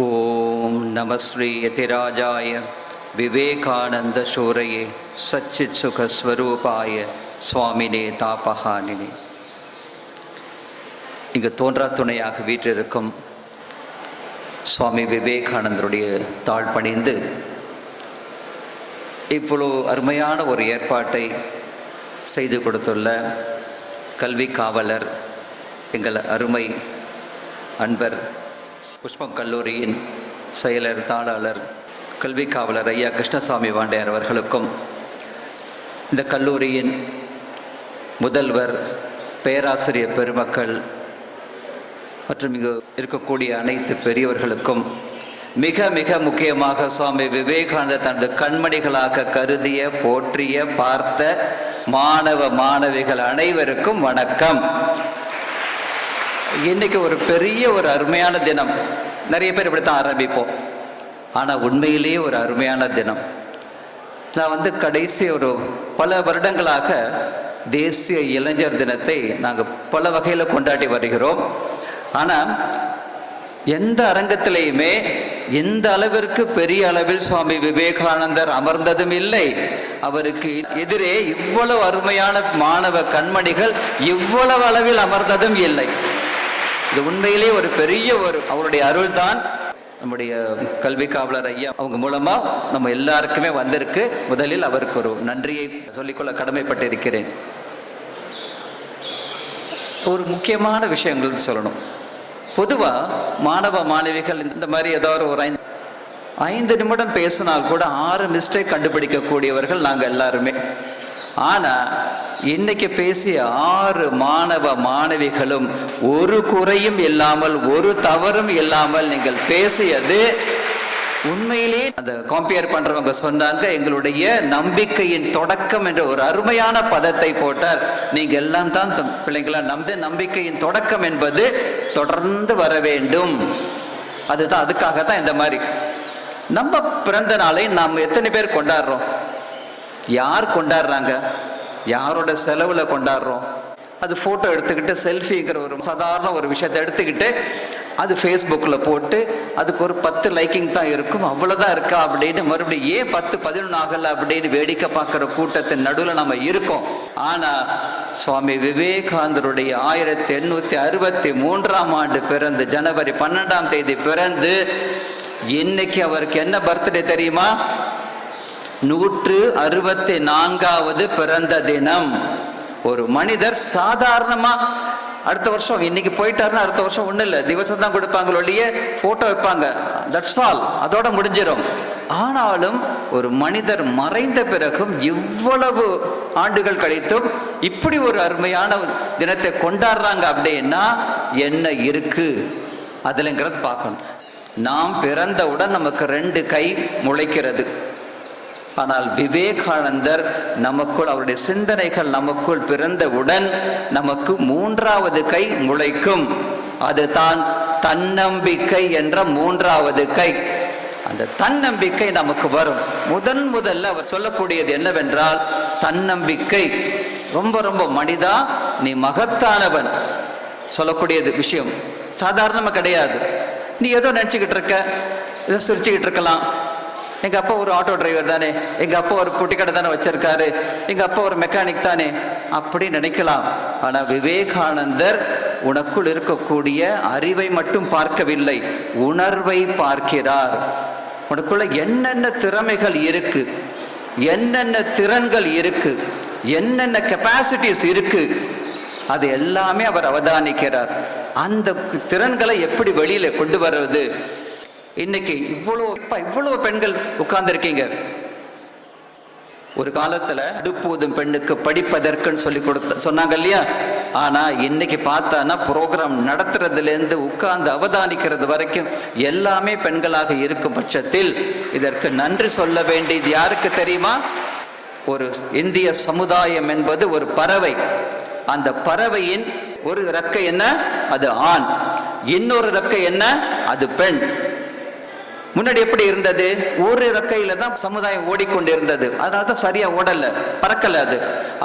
ஓம் நம ஸ்ரீ யதிராஜாய விவேகானந்த சூரையே சச்சித் சுகஸ்வரூபாய சுவாமினே தாபஹானினே. இங்கு தோன்றா துணையாக வீற்றிருக்கும் சுவாமி விவேகானந்தருடைய தாழ் பணிந்து இவ்வளோ அருமையான ஒரு ஏற்பாட்டை செய்து கொடுத்துள்ள கல்வி காவலர் எங்கள் அருமை அன்பர் புஷ்பம் கல்லூரியின் செயலர் தாளாளர் கல்வி காவலர் ஐயா கிருஷ்ணசாமி வாண்டையார் அவர்களுக்கும், இந்த கல்லூரியின் முதல்வர், பேராசிரியர் பெருமக்கள் மற்றும் இங்கு இருக்கக்கூடிய அனைத்து பெரியவர்களுக்கும், மிக மிக முக்கியமாக சுவாமி விவேகானந்தர் தனது கண்மணிகளாக கருதிய, போற்றிய, பார்த்த மாணவ மாணவிகள் அனைவருக்கும் வணக்கம். இன்னைக்கு ஒரு பெரிய ஒரு அருமையான தினம். நிறைய பேர் இப்படித்தான் ஆரம்பிப்போம், ஆனால் உண்மையிலேயே ஒரு அருமையான தினம். நான் கடைசி ஒரு பல வருடங்களாக தேசிய இளைஞர் தினத்தை நாங்கள் பல வகையில் கொண்டாடி வருகிறோம். ஆனால் எந்த அரங்கத்திலையுமே எந்த அளவிற்கு பெரிய அளவில் சுவாமி விவேகானந்தர் அமர்ந்ததும் இல்லை. அவருக்கு எதிரே இவ்வளவு அருமையான மாணவ கண்மணிகள் இவ்வளவு அளவில் அமர்ந்ததும் இல்லை. இது உண்மையிலே ஒரு பெரிய அவருடைய அருள் தான். நம்முடைய கல்வி காவலர் ஐயா அவங்க மூலமா நம்ம எல்லாருக்குமே வந்திருக்கு. முதலில் அவருக்கு ஒரு நன்றியை சொல்லிக்கொள்ள கடமைப்பட்டு இருக்கிறேன். ஒரு முக்கியமான விஷயங்கள் சொல்லணும். பொதுவா மாணவ மாணவிகள் இந்த மாதிரி ஏதாவது ஒரு 5 நிமிடம் பேசினால் கூட 6 மிஸ்டேக் கண்டுபிடிக்கக்கூடியவர்கள் நாங்கள் எல்லாருமே. ஆனால் இன்னைக்கு பேசிய 6 மாணவ மாணவிகளும் ஒரு குறையும் இல்லாமல், ஒரு தவறும் இல்லாமல் நீங்கள் பேசியது உண்மையிலே அந்த கம்பேர் பண்றவங்க சொன்னாங்க, எங்களுடைய நம்பிக்கையின் தொடக்கம் என்ற ஒரு அருமையான பதத்தை போட்டார். நீங்க எல்லாம் தான் பிள்ளைங்களா நம்பிக்கையின் தொடக்கம் என்பது தொடர்ந்து வர வேண்டும். அதுதான், அதுக்காகத்தான் இந்த மாதிரி நம்ம பிறந்த நாளை நாம் எத்தனை பேர் கொண்டாடுறோம்? யார் கொண்டாடுறாங்க? யாரோட செலவுல கொண்டாடுறோம்? அது போட்டோ எடுத்துக்கிட்டு செல்ஃபிங்கிற ஒரு சாதாரண ஒரு விஷயத்தை எடுத்துக்கிட்டு அது ஃபேஸ்புக்கில் போட்டு அதுக்கு ஒரு 10 லைக்கிங் தான் இருக்கும், அவ்வளோதான் இருக்கா அப்படின்னு மறுபடியும் ஏன் 10-11 ஆகலை அப்படின்னு வேடிக்கை பார்க்குற கூட்டத்தின் நடுவில் நம்ம இருக்கோம். ஆனால் சுவாமி விவேகானந்தருடைய 1863ஆம் ஆண்டு பிறந்து, ஜனவரி 12ஆம் தேதி பிறந்து, இன்னைக்கு அவருக்கு என்ன பர்த்டே தெரியுமா? 164வது பிறந்த தினம். ஒரு மனிதர் சாதாரணமா அடுத்த வருஷம் இன்னைக்கு போயிட்டாருன்னா அடுத்த வருஷம் ஒன்றும் இல்லை, திவசம் தான் கொடுப்பாங்க, ஒழிய போட்டோ வைப்பாங்க, தட்ஸ் ஆல், அதோட முடிஞ்சிடும். ஆனாலும் ஒரு மனிதர் மறைந்த பிறகும் இவ்வளவு ஆண்டுகள் கழித்தும் இப்படி ஒரு அருமையான தினத்தை கொண்டாடுறாங்க அப்படின்னா என்ன இருக்கு அதுலங்கிறது பார்க்கணும். நாம் பிறந்தவுடன் நமக்கு 2 கை முளைக்கிறது. ஆனால் விவேகானந்தர் நமக்குள், அவருடைய சிந்தனைகள் நமக்குள் பிறந்தவுடன் நமக்கு 3வது கை முளைக்கும். அதுதான் தன்னம்பிக்கை என்ற 3வது கை. அந்த தன்னம்பிக்கை நமக்கு வரும். முதல்ல அவர் சொல்லக்கூடியது என்னவென்றால், தன்னம்பிக்கை. ரொம்ப ரொம்ப மனிதா, நீ மகத்தானவன் சொல்லக்கூடியது விஷயம் சாதாரணமாக கிடையாது. நீ ஏதோ நினச்சிக்கிட்டு இருக்க, ஏதோ சிரிச்சுக்கிட்டு இருக்கலாம். எங்கள் அப்பா ஒரு ஆட்டோ டிரைவர் தானே, எங்கள் அப்பா ஒரு பொட்டி கடை தானே வச்சிருக்காரு, எங்கள் அப்பா ஒரு மெக்கானிக் தானே, அப்படி நினைக்கலாம். ஆனால் விவேகானந்தர் உனக்குள் இருக்கக்கூடிய அறிவை மட்டும் பார்க்கவில்லை, உணர்வை பார்க்கிறார். உனக்குள்ள என்னென்ன திறமைகள் இருக்கு, என்னென்ன திறன்கள் இருக்கு, என்னென்ன கெப்பாசிட்டிஸ் இருக்கு, அது எல்லாமே அவர் அவதானிக்கிறார். அந்த திறன்களை எப்படி வெளியில கொண்டு வர்றது? இன்னைக்கு இவ்வளவு பெண்கள் உட்கார்ந்துருக்கீங்க. ஒரு காலத்துல அடுப்பூதும் பெண்ணுக்கு படிப்பதற்குன்னு சொல்லி சொன்னாங்க இல்லையா? ஆனா இன்னைக்கு பார்த்தானா ப்ரோக்ராம் நடத்துறதுல இருந்து உட்கார்ந்து அவதானிக்கிறது வரைக்கும் எல்லாமே பெண்களாக இருக்கும் பட்சத்தில் இதற்கு நன்றி சொல்ல வேண்டியது யாருக்கு தெரியுமா? ஒரு இந்திய சமுதாயம் என்பது ஒரு பறவை. அந்த பறவையின் ஒரு ரெக்கை என்ன? அது ஆண். இன்னொரு ரெக்கை என்ன? அது பெண். முன்னாடி எப்படி இருந்தது? ஒரு ரெக்கையில தான் சமுதாயம் ஓடிக்கொண்டு இருந்தது. அதனால தான் சரியா ஓடல, பறக்கல அது.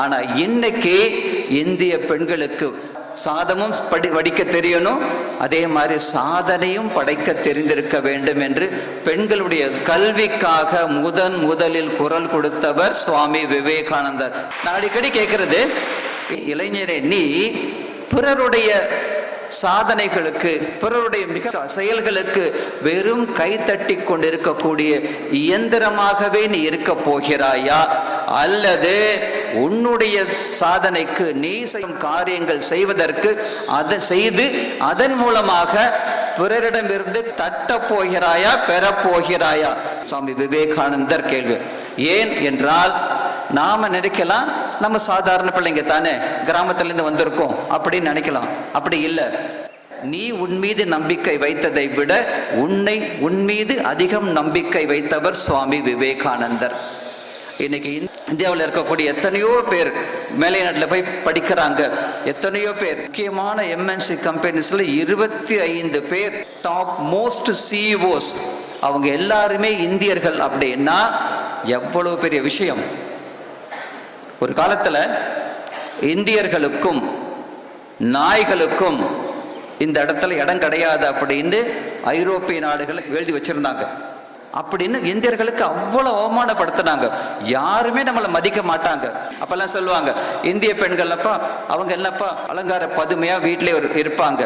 ஆனா இன்னைக்கு இந்திய பெண்களுக்கு சாதமும் வடிக்க தெரியணும், அதே மாதிரி சாதனையும் படைக்க தெரிந்திருக்க வேண்டும் என்று பெண்களுடைய கல்விக்காக முதலில் குரல் கொடுத்தவர் சுவாமி விவேகானந்தர். நான் அடிக்கடி கேட்கிறது, இளைஞரே, நீ பிறருடைய சாதனைகளுக்கு, பிறருடைய மிக செயல்களுக்கு வெறும் கைத்தட்டி கொண்டிருக்கக்கூடிய இயந்திரமாகவே நீ இருக்க போகிறாயா, அல்லது உன்னுடைய சாதனைக்கு நீ செய்யும் காரியங்கள் செய்வதற்கு அதை செய்து அதன் மூலமாக பிறரிடமிருந்து தட்ட போகிறாயா, பெறப்போகிறாயா? சுவாமி விவேகானந்தர் கேள்வி. ஏன் என்றால், நாம நினைக்கலாம் நம்ம சாதாரண பிள்ளைங்க தானே, கிராமத்திலிருந்து வந்திருக்கோம் அப்படின்னு நினைக்கலாம். அப்படி இல்லை. நீ உன் மீது நம்பிக்கை வைத்ததை விட உன் மீது அதிகம் நம்பிக்கை வைத்தவர் சுவாமி விவேகானந்தர். இன்னைக்கு இந்தியாவில் இருக்கக்கூடிய எத்தனையோ பேர் மேலை நாட்டில் போய் படிக்கிறாங்க. எத்தனையோ பேர் முக்கியமான எம்என்சி கம்பெனிஸ்ல 25 பேர் டாப் மோஸ்ட் சிஇஓஸ், அவங்க எல்லாருமே இந்தியர்கள். அப்படின்னா எவ்வளவு பெரிய விஷயம். ஒரு காலத்தில் இந்தியர்களுக்கும் நாய்களுக்கும் இந்த இடத்துல இடம் கிடையாது அப்படின்னு ஐரோப்பிய நாடுகளை எழுதி வச்சிருந்தாங்க. அப்படின்னு இந்தியர்களுக்கு அவ்வளவு அவமானப்படுத்தினாங்க. யாருமே நம்மளை மதிக்க மாட்டாங்க. அப்பெல்லாம் சொல்லுவாங்க, இந்திய பெண்கள் அப்பா அவங்க என்னப்பா அலங்கார பதுமையா வீட்டிலே இருப்பாங்க,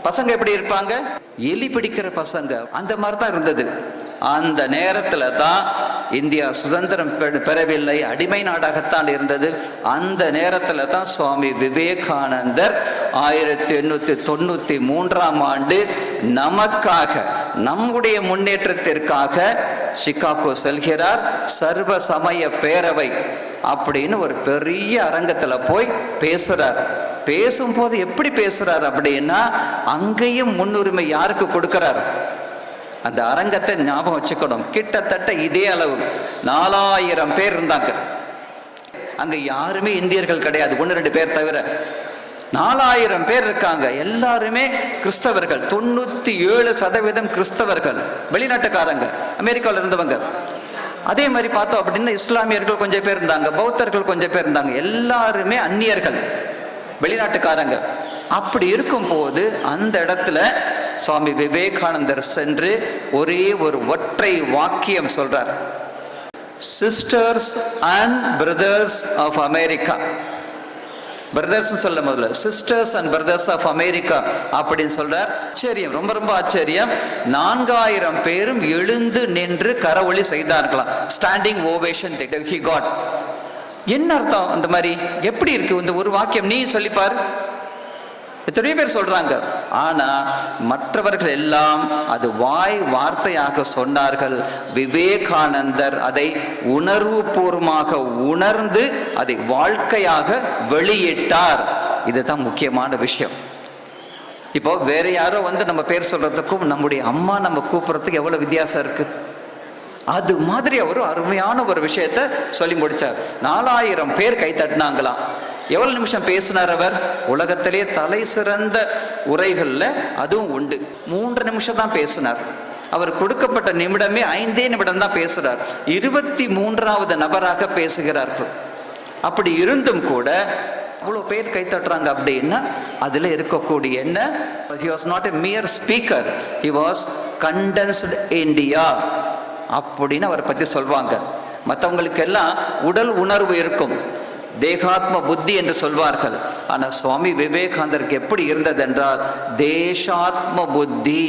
பசங்க எப்படி இருப்பாங்க, எலி பிடிக்கிற பசங்க, அந்த மாதிரி தான் இருந்தது. அந்த நேரத்துல தான் இந்தியா சுதந்திரம் பெறவில்லை, அடிமை நாடாகத்தான் இருந்தது. அந்த நேரத்துல தான் சுவாமி விவேகானந்தர் 1893ஆம் ஆண்டு நமக்காக, நம்முடைய முன்னேற்றத்திற்காக சிகாகோ செல்கிறார். சர்வ சமய பேரவை அப்படின்னு ஒரு பெரிய அரங்கத்துல போய் பேசுறார். பேசும்போது எப்படி பேசுறார் அப்படின்னா, அங்கேயும் முன்னுரிமை யாருக்கு கொடுக்கிறார்? அந்த அரங்கத்தை ஞாபகம் வச்சுக்கணும். கிட்டத்தட்ட இதே அளவு 4000 பேர் இருந்தாங்க. அங்க யாருமே இந்தியர்கள் கிடையாது, 1-2 பேர் தவிர. 4000 பேர் இருக்காங்க. எல்லாருமே கிறிஸ்தவர்கள். 97% கிறிஸ்தவர்கள், வெளிநாட்டுக்காரங்க, அமெரிக்காவில் இருந்தவங்க. அதே மாதிரி பார்த்தோம் அப்படின்னா இஸ்லாமியர்கள் கொஞ்சம் பேர் இருந்தாங்க, பௌத்தர்கள் கொஞ்சம் பேர் இருந்தாங்க. எல்லாருமே அந்நியர்கள், வெளிநாட்டுக்காரங்க. அப்படி இருக்கும் போது அந்த இடத்துல சுவாமி விவேகானந்தர் சென்று ஒரே ஒரு ஒற்றை வாக்கியம் சொல்றார். Sisters and brothers of America. Brothers சொல்ல முதல்ல sisters and brothers of America அப்படின்னு சொல்றார். ஆச்சரியம், ரொம்ப ரொம்ப ஆச்சரியம். 4000 பேரும் எழுந்து நின்று கரவொலி செய்தார்களாம். Standing ovation he got. என்ன அர்த்தம்? அந்த மாதிரி எப்படி இருக்கு இந்த ஒரு வாக்கியம்? நீ சொல்லிப்பார். எத்தனையோ பேர் சொல்றாங்க. ஆனா மற்றவர்கள் எல்லாம் அது வாய் வார்த்தையாக சொன்னார்கள். விவேகானந்தர் அதை உணர்வுபூர்வமாக உணர்ந்து அதை வாழ்க்கையாக வெளியிட்டார். இதுதான் முக்கியமான விஷயம். இப்போ வேற யாரோ நம்ம பேர் சொல்றதுக்கும் நம்முடைய அம்மா நம்ம கூப்பிடுறதுக்கு எவ்வளவு வித்தியாசம் இருக்கு. அது மாதிரி ஒரு அருமையான ஒரு விஷயத்த சொல்லி முடிச்சார். 4000 பேர் கை தட்டினாங்களாம். எவ்வளவு நிமிஷம் பேசினார் அவர்? உலகத்திலே தலை சிறந்த உரைகள்ல அதுவும் உண்டு. 3 நிமிஷம் தான் பேசினார். அவர் கொடுக்கப்பட்ட நிமிடமே 5 நிமிடம் தான் பேசுறார். 23வது நபராக பேசுகிறார்கள். அப்படி இருந்தும் கூட அவ்வளோ பேர் கை தட்டுறாங்க அப்படின்னா அதுல இருக்கக்கூடிய என்ன? he was not a mere speaker, he was condensed India அப்படின்னு அவரை பத்தி சொல்வாங்க. மற்றவங்களுக்கு எல்லாம் உடல் உணர்வு இருக்கும், தேகாத்ம புத்தி என்று சொல்வார்கள். ஆனால் சுவாமி விவேகானந்தருக்கு எப்படி இருந்தது என்றால் தேசாத்ம புத்தி.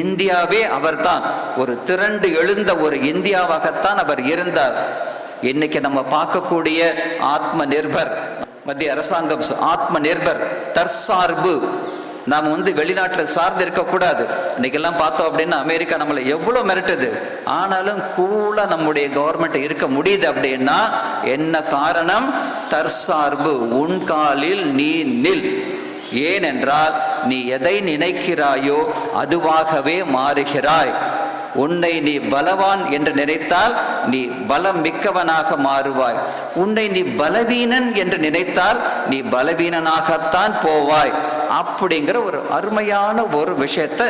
இந்தியாவே அவர்தான் ஒரு திரண்டு எழுந்த ஒரு இந்தியாவாகத்தான் அவர் இருந்தார். இன்னைக்கு நம்ம பார்க்கக்கூடிய ஆத்ம நிர்பர், மத்திய அரசாங்கம் ஆத்ம நிர்பர், தற்சார்பு. நாம் வெளிநாட்டில் சார்ந்து இருக்கக்கூடாது. இன்னைக்கெல்லாம் பார்த்தோம் அப்படின்னா அமெரிக்கா நம்மளை எவ்வளோ மிரட்டுது. ஆனாலும் கூலா நம்முடைய கவர்மெண்ட் இருக்க முடியுது அப்படின்னா என்ன காரணம்? தற்சார்பு. உன் காலில் நீ நில். ஏனென்றால் நீ எதை நினைக்கிறாயோ அதுவாகவே மாறுகிறாய். உன்னை நீ பலவான் என்று நினைத்தால் நீ பலம் மிக்கவனாக மாறுவாய். உன்னை நீ பலவீனன் என்று நினைத்தால் நீ பலவீனனாகத்தான் போவாய். அப்படிங்கிற ஒரு அருமையான ஒரு விஷயத்தை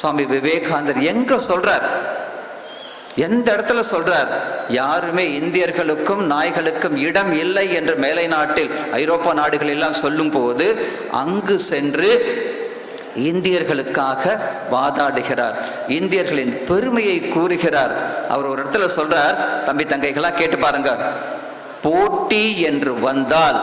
சுவாமி விவேகானந்தர் எங்க சொல்றார்? எந்த இடத்துல சொல்றார்? யாருமே இந்தியர்களுக்கும் நாய்களுக்கும் இடம் இல்லை என்று மேலை நாட்டில் ஐரோப்பா நாடுகள் எல்லாம் சொல்லும் போது அங்கு சென்று இந்தியர்களுக்காக வாதாடுகிறார், இந்தியர்களின் பெருமையை கூறுகிறார். அவர் ஒரு இடத்துல சொல்றார், தம்பி தங்கைகளா கேட்டு பாருங்க, போட்டி என்று வந்தால்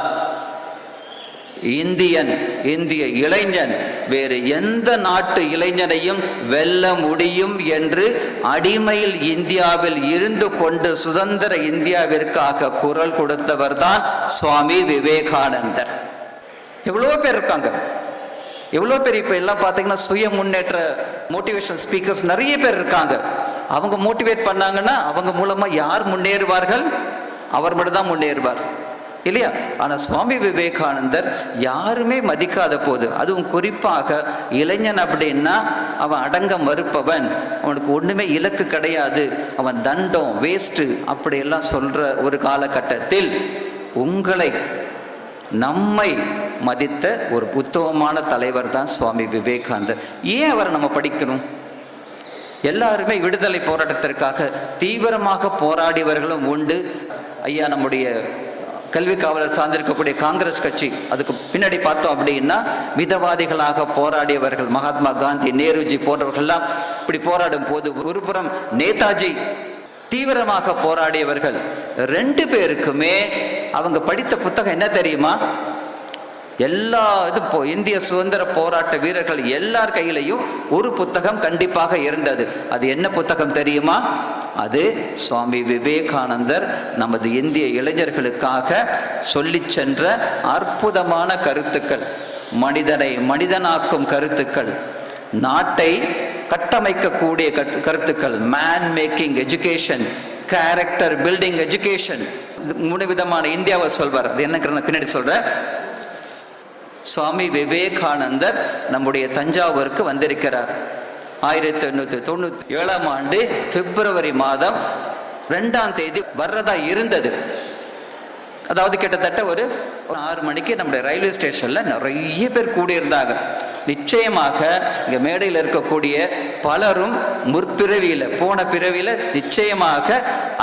இந்திய இளைஞன் வேறு எந்த நாட்டு இளைஞனையும் வெல்ல முடியும் என்று அடிமையில் இந்தியாவில் இருந்து கொண்டு சுதந்திர இந்தியாவிற்காக குரல் கொடுத்தவர் தான் சுவாமி விவேகானந்தர். எவ்வளோ பேர் இருக்காங்க, எவ்வளோ பேர் இப்போ எல்லாம் பார்த்தீங்கன்னா சுய முன்னேற்ற மோட்டிவேஷன் ஸ்பீக்கர்ஸ் நிறைய பேர் இருக்காங்க. அவங்க மோட்டிவேட் பண்ணாங்கன்னா அவங்க மூலமா யார் முன்னேறுவார்கள்? அவர் மட்டும் தான் முன்னேறுவார் இல்லையா? ஆனால் சுவாமி விவேகானந்தர் யாருமே மதிக்காத போது, அதுவும் குறிப்பாக இளைஞன் அப்படின்னா அவன் அடங்க மறுப்பவன், அவனுக்கு ஒன்றுமே இலக்கு கிடையாது, அவன் தண்டம் வேஸ்ட்டு அப்படியெல்லாம் சொல்கிற ஒரு காலகட்டத்தில் நம்மை மதித்த ஒரு உத்தமமான தலைவர் தான் சுவாமி விவேகானந்தர். ஏன் அவரை நம்ம படிக்கணும்? எல்லாருமே விடுதலை போராட்டத்திற்காக தீவிரமாக போராடியவர்களும் உண்டு. ஐயா நம்முடைய கல்வி காவலர் சார்ந்திருக்கக்கூடிய காங்கிரஸ் கட்சி, அதுக்கு பின்னாடி பார்த்தோம் அப்படின்னா மிதவாதிகளாக போராடியவர்கள் மகாத்மா காந்தி, நேருஜி போன்றவர்கள்லாம் இப்படி போராடும் போது ஒரு புறம் நேதாஜி தீவிரமாக போராடியவர்கள். 2 பேருக்குமே அவங்க படித்த புத்தகம் என்ன தெரியுமா? எல்லா இந்திய சுதந்திர போராட்ட வீரர்கள் எல்லார் கையிலையும் ஒரு புத்தகம் கண்டிப்பாக இருந்தது. அது என்ன புத்தகம் தெரியுமா? அது சுவாமி விவேகானந்தர் நமது இந்திய இளைஞர்களுக்காக சொல்லி சென்ற அற்புதமான கருத்துக்கள், மனிதனை மனிதனாக்கும் கருத்துக்கள், நாட்டை கட்டமைக்கக்கூடிய கருத்துக்கள், man making education, character building education, 3 விதமான இந்தியாவை சொல்வார். அது என்ன பின்னாடி சொல்றேன். சுவாமி விவேகானந்தர் நம்முடைய தஞ்சாவூருக்கு வந்திருக்கிறார். 1897ஆம் ஆண்டு பிப்ரவரி மாதம் 2ஆம் தேதி வர்றதா இருந்தது. அதாவது கிட்டத்தட்ட ஒரு 6 மணிக்கு நம்முடைய ரயில்வே ஸ்டேஷன்ல நிறைய பேர் கூடியிருந்தாங்க. நிச்சயமாக இங்க மேடையில் இருக்கக்கூடிய பலரும் முற்பிறவியில போன பிறவியில நிச்சயமாக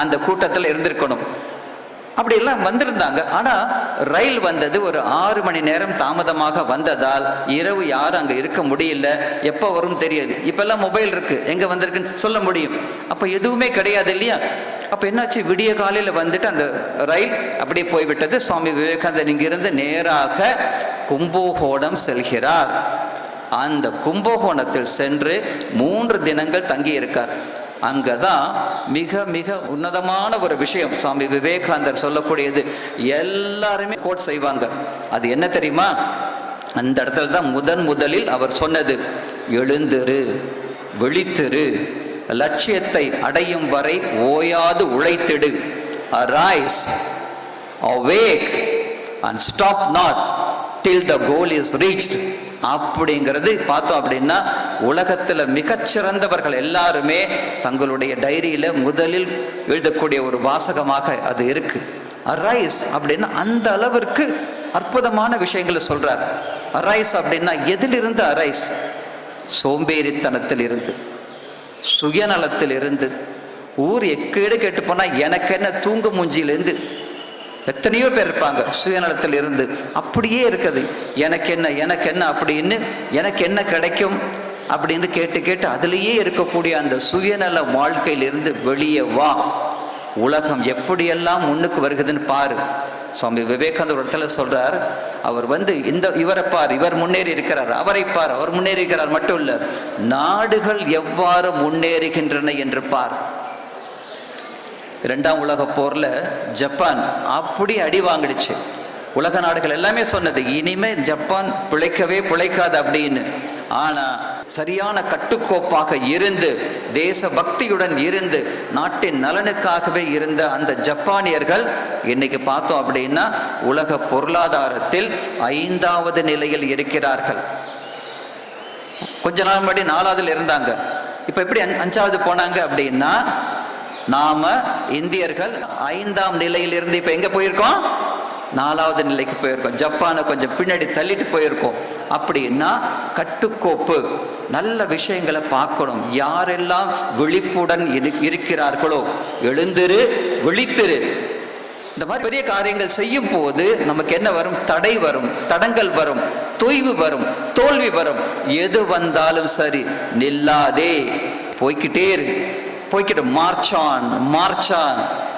அந்த கூட்டத்தில் இருந்திருக்கணும். அப்படியெல்லாம் வந்திருந்தாங்க. ஆனா ரயில் வந்தது ஒரு 6 மணி நேரம் தாமதமாக வந்ததால் இரவு யாரும் அங்க இருக்க முடியல. எப்போ வரும் தெரியாது. இப்பெல்லாம் மொபைல் இருக்கு, எங்க வந்திருக்குன்னு சொல்ல முடியும். அப்ப எதுவுமே கிடையாது இல்லையா? அப்ப என்னாச்சு, விடிய காலையில வந்துட்டு அந்த ரயில் அப்படியே போய்விட்டது. சுவாமி விவேகானந்தர் இங்கிருந்து நேராக கும்பகோணம் செல்கிறார். அந்த கும்பகோணத்தில் சென்று 3 தினங்கள் தங்கி இருக்கார். அங்கதான் மிக மிக உன்னதமான ஒரு விஷயம் சுவாமி விவேகானந்தர் சொல்லக்கூடியது. எல்லாருமே கோட் செய்வாங்க. அது என்ன தெரியுமா? அந்த இடத்துல தான் முதலில் அவர் சொன்னது, எழுந்திரு, விழித்திரு, லட்சியத்தை அடையும் வரை ஓயாது உழைத்திடு. Arise, awake and stop not till the goal is reached. அப்படிங்கிறது பார்த்தோம் அப்படின்னா உலகத்தில் மிகச்சிறந்தவர்கள் எல்லாருமே தங்களுடைய டைரியில முதலில் எழுதக்கூடிய ஒரு வாசகமாக அது இருக்கு. அரைஸ் அப்படின்னா அந்த அளவிற்கு அற்புதமான விஷயங்களை சொல்றார். அரைஸ் அப்படின்னா எதிலிருந்து அரைஸ்? சோம்பேறித்தனத்தில் இருந்து, சுயநலத்தில் இருந்து, ஊர் எக்கேடு கேட்டு போனா எனக்கு என்ன தூங்க மூஞ்சியிலிருந்து எத்தனையோ பேர் இருப்பாங்க. சுயநலத்தில் இருந்து அப்படியே இருக்குது. எனக்கு என்ன அப்படின்னு, எனக்கு என்ன கிடைக்கும் அப்படின்னு கேட்டு கேட்டு அதுலேயே இருக்கக்கூடிய அந்த சுயநல வாழ்க்கையிலிருந்து வெளியே வா. உலகம் எப்படியெல்லாம் முன்னுக்கு வருகுதுன்னு பாரு. சுவாமி விவேகானந்தர் ஒரு இடத்துல சொல்றார், அவர் இவரை பார், இவர் முன்னேறி இருக்கிறார், அவரை பார், அவர் முன்னேறி இருக்கிறார் மட்டும் இல்ல, நாடுகள் எவ்வாறு முன்னேறுகின்றன என்று பார். 2ஆம் உலக போர்ல ஜப்பான் அப்படி அடி வாங்கிடுச்சு. உலக நாடுகள் எல்லாமே சொன்னது இனிமே ஜப்பான் பிழைக்காது அப்படின்னு. ஆனா சரியான கட்டுக்கோப்பாக இருந்து, தேச பக்தியுடன் இருந்து, நாட்டின் நலனுக்காகவே இருந்த அந்த ஜப்பானியர்கள் இன்னைக்கு பார்த்தோம் அப்படின்னா உலக பொருளாதாரத்தில் 5வது நிலையில் இருக்கிறார்கள். கொஞ்ச நாள் முன்னாடி 4வதுல இருந்தாங்க. இப்ப எப்படி 5வது போனாங்க அப்படின்னா, நாம இந்தியர்கள் 5ஆம் நிலையில் இருந்து இப்ப எங்க போயிருக்கோம்? 4வது நிலைக்கு போயிருக்கோம். ஜப்பானை கொஞ்சம் பின்னாடி தள்ளிட்டு போயிருக்கோம். அப்படின்னா கட்டுக்கோப்பு, நல்ல விஷயங்களை பார்க்கணும். யாரெல்லாம் விழிப்புடன் இருக்கிறார்களோ எழுந்திரு, விழித்திரு. இந்த மாதிரி பெரிய காரியங்கள் செய்யும் போது நமக்கு என்ன வரும்? தடை வரும், தடங்கள் வரும், தொய்வு வரும், தோல்வி வரும். எது வந்தாலும் சரி, நில்லாதே, போய்கிட்டே இரு, போய்கிட்டு மார்ச்சான்,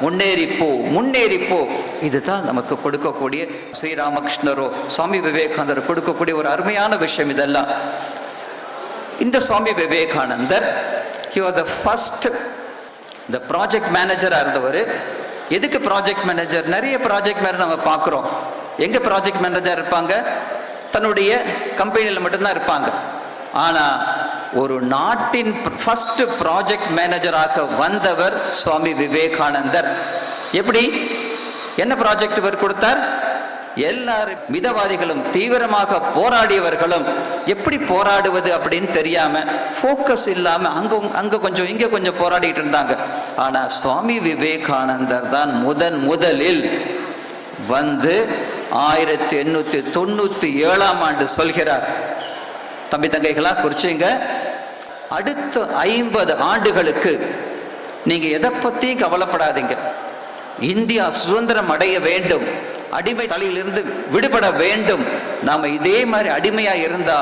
முன்னேறிப்போ. இதுதான் நமக்கு கொடுக்கக்கூடிய ஸ்ரீராமகிருஷ்ணரோ சுவாமி விவேகானந்தரோ கொடுக்கக்கூடிய ஒரு அருமையான விஷயம். இதெல்லாம் இந்த சுவாமி விவேகானந்தர் he was the first, இந்த ப்ராஜெக்ட் மேனேஜரா இருந்தவர். எதுக்கு ப்ராஜெக்ட் மேனேஜர்? நிறைய ப்ராஜெக்ட் மேனேஜர் நம்ம பார்க்குறோம். எங்க ப்ராஜெக்ட் மேனேஜர் இருப்பாங்க? தன்னுடைய கம்பெனியில் மட்டும்தான் இருப்பாங்க. ஆனால் ஒரு நாட்டின் ஃபர்ஸ்ட் ப்ராஜெக்ட் மேனேஜராக வந்தவர் சுவாமி விவேகானந்தர். எப்படி, என்ன ப்ராஜெக்ட் இவர் கொடுத்தார்? எல்லாரும் மிதவாதிகளும் தீவிரமாக போராடியவர்களும் எப்படி போராடுவது அப்படின்னு தெரியாம, ஃபோக்கஸ் இல்லாம அங்க கொஞ்சம் இங்க கொஞ்சம் போராடிட்டு இருந்தாங்க. ஆனா சுவாமி விவேகானந்தர் தான் முதலில் வந்து 1897 சொல்கிறார். தம்பி தங்கைகளா குறிச்சிங்க, அடுத்த 50 ஆண்டுகளுக்கு நீங்க எதை பத்தியும் கவலைப்படாதீங்க. இந்தியா சுதந்திரம் அடைய வேண்டும், அடிமை தலையிலிருந்து விடுபட வேண்டும். நாம இதே மாதிரி அடிமையா இருந்தா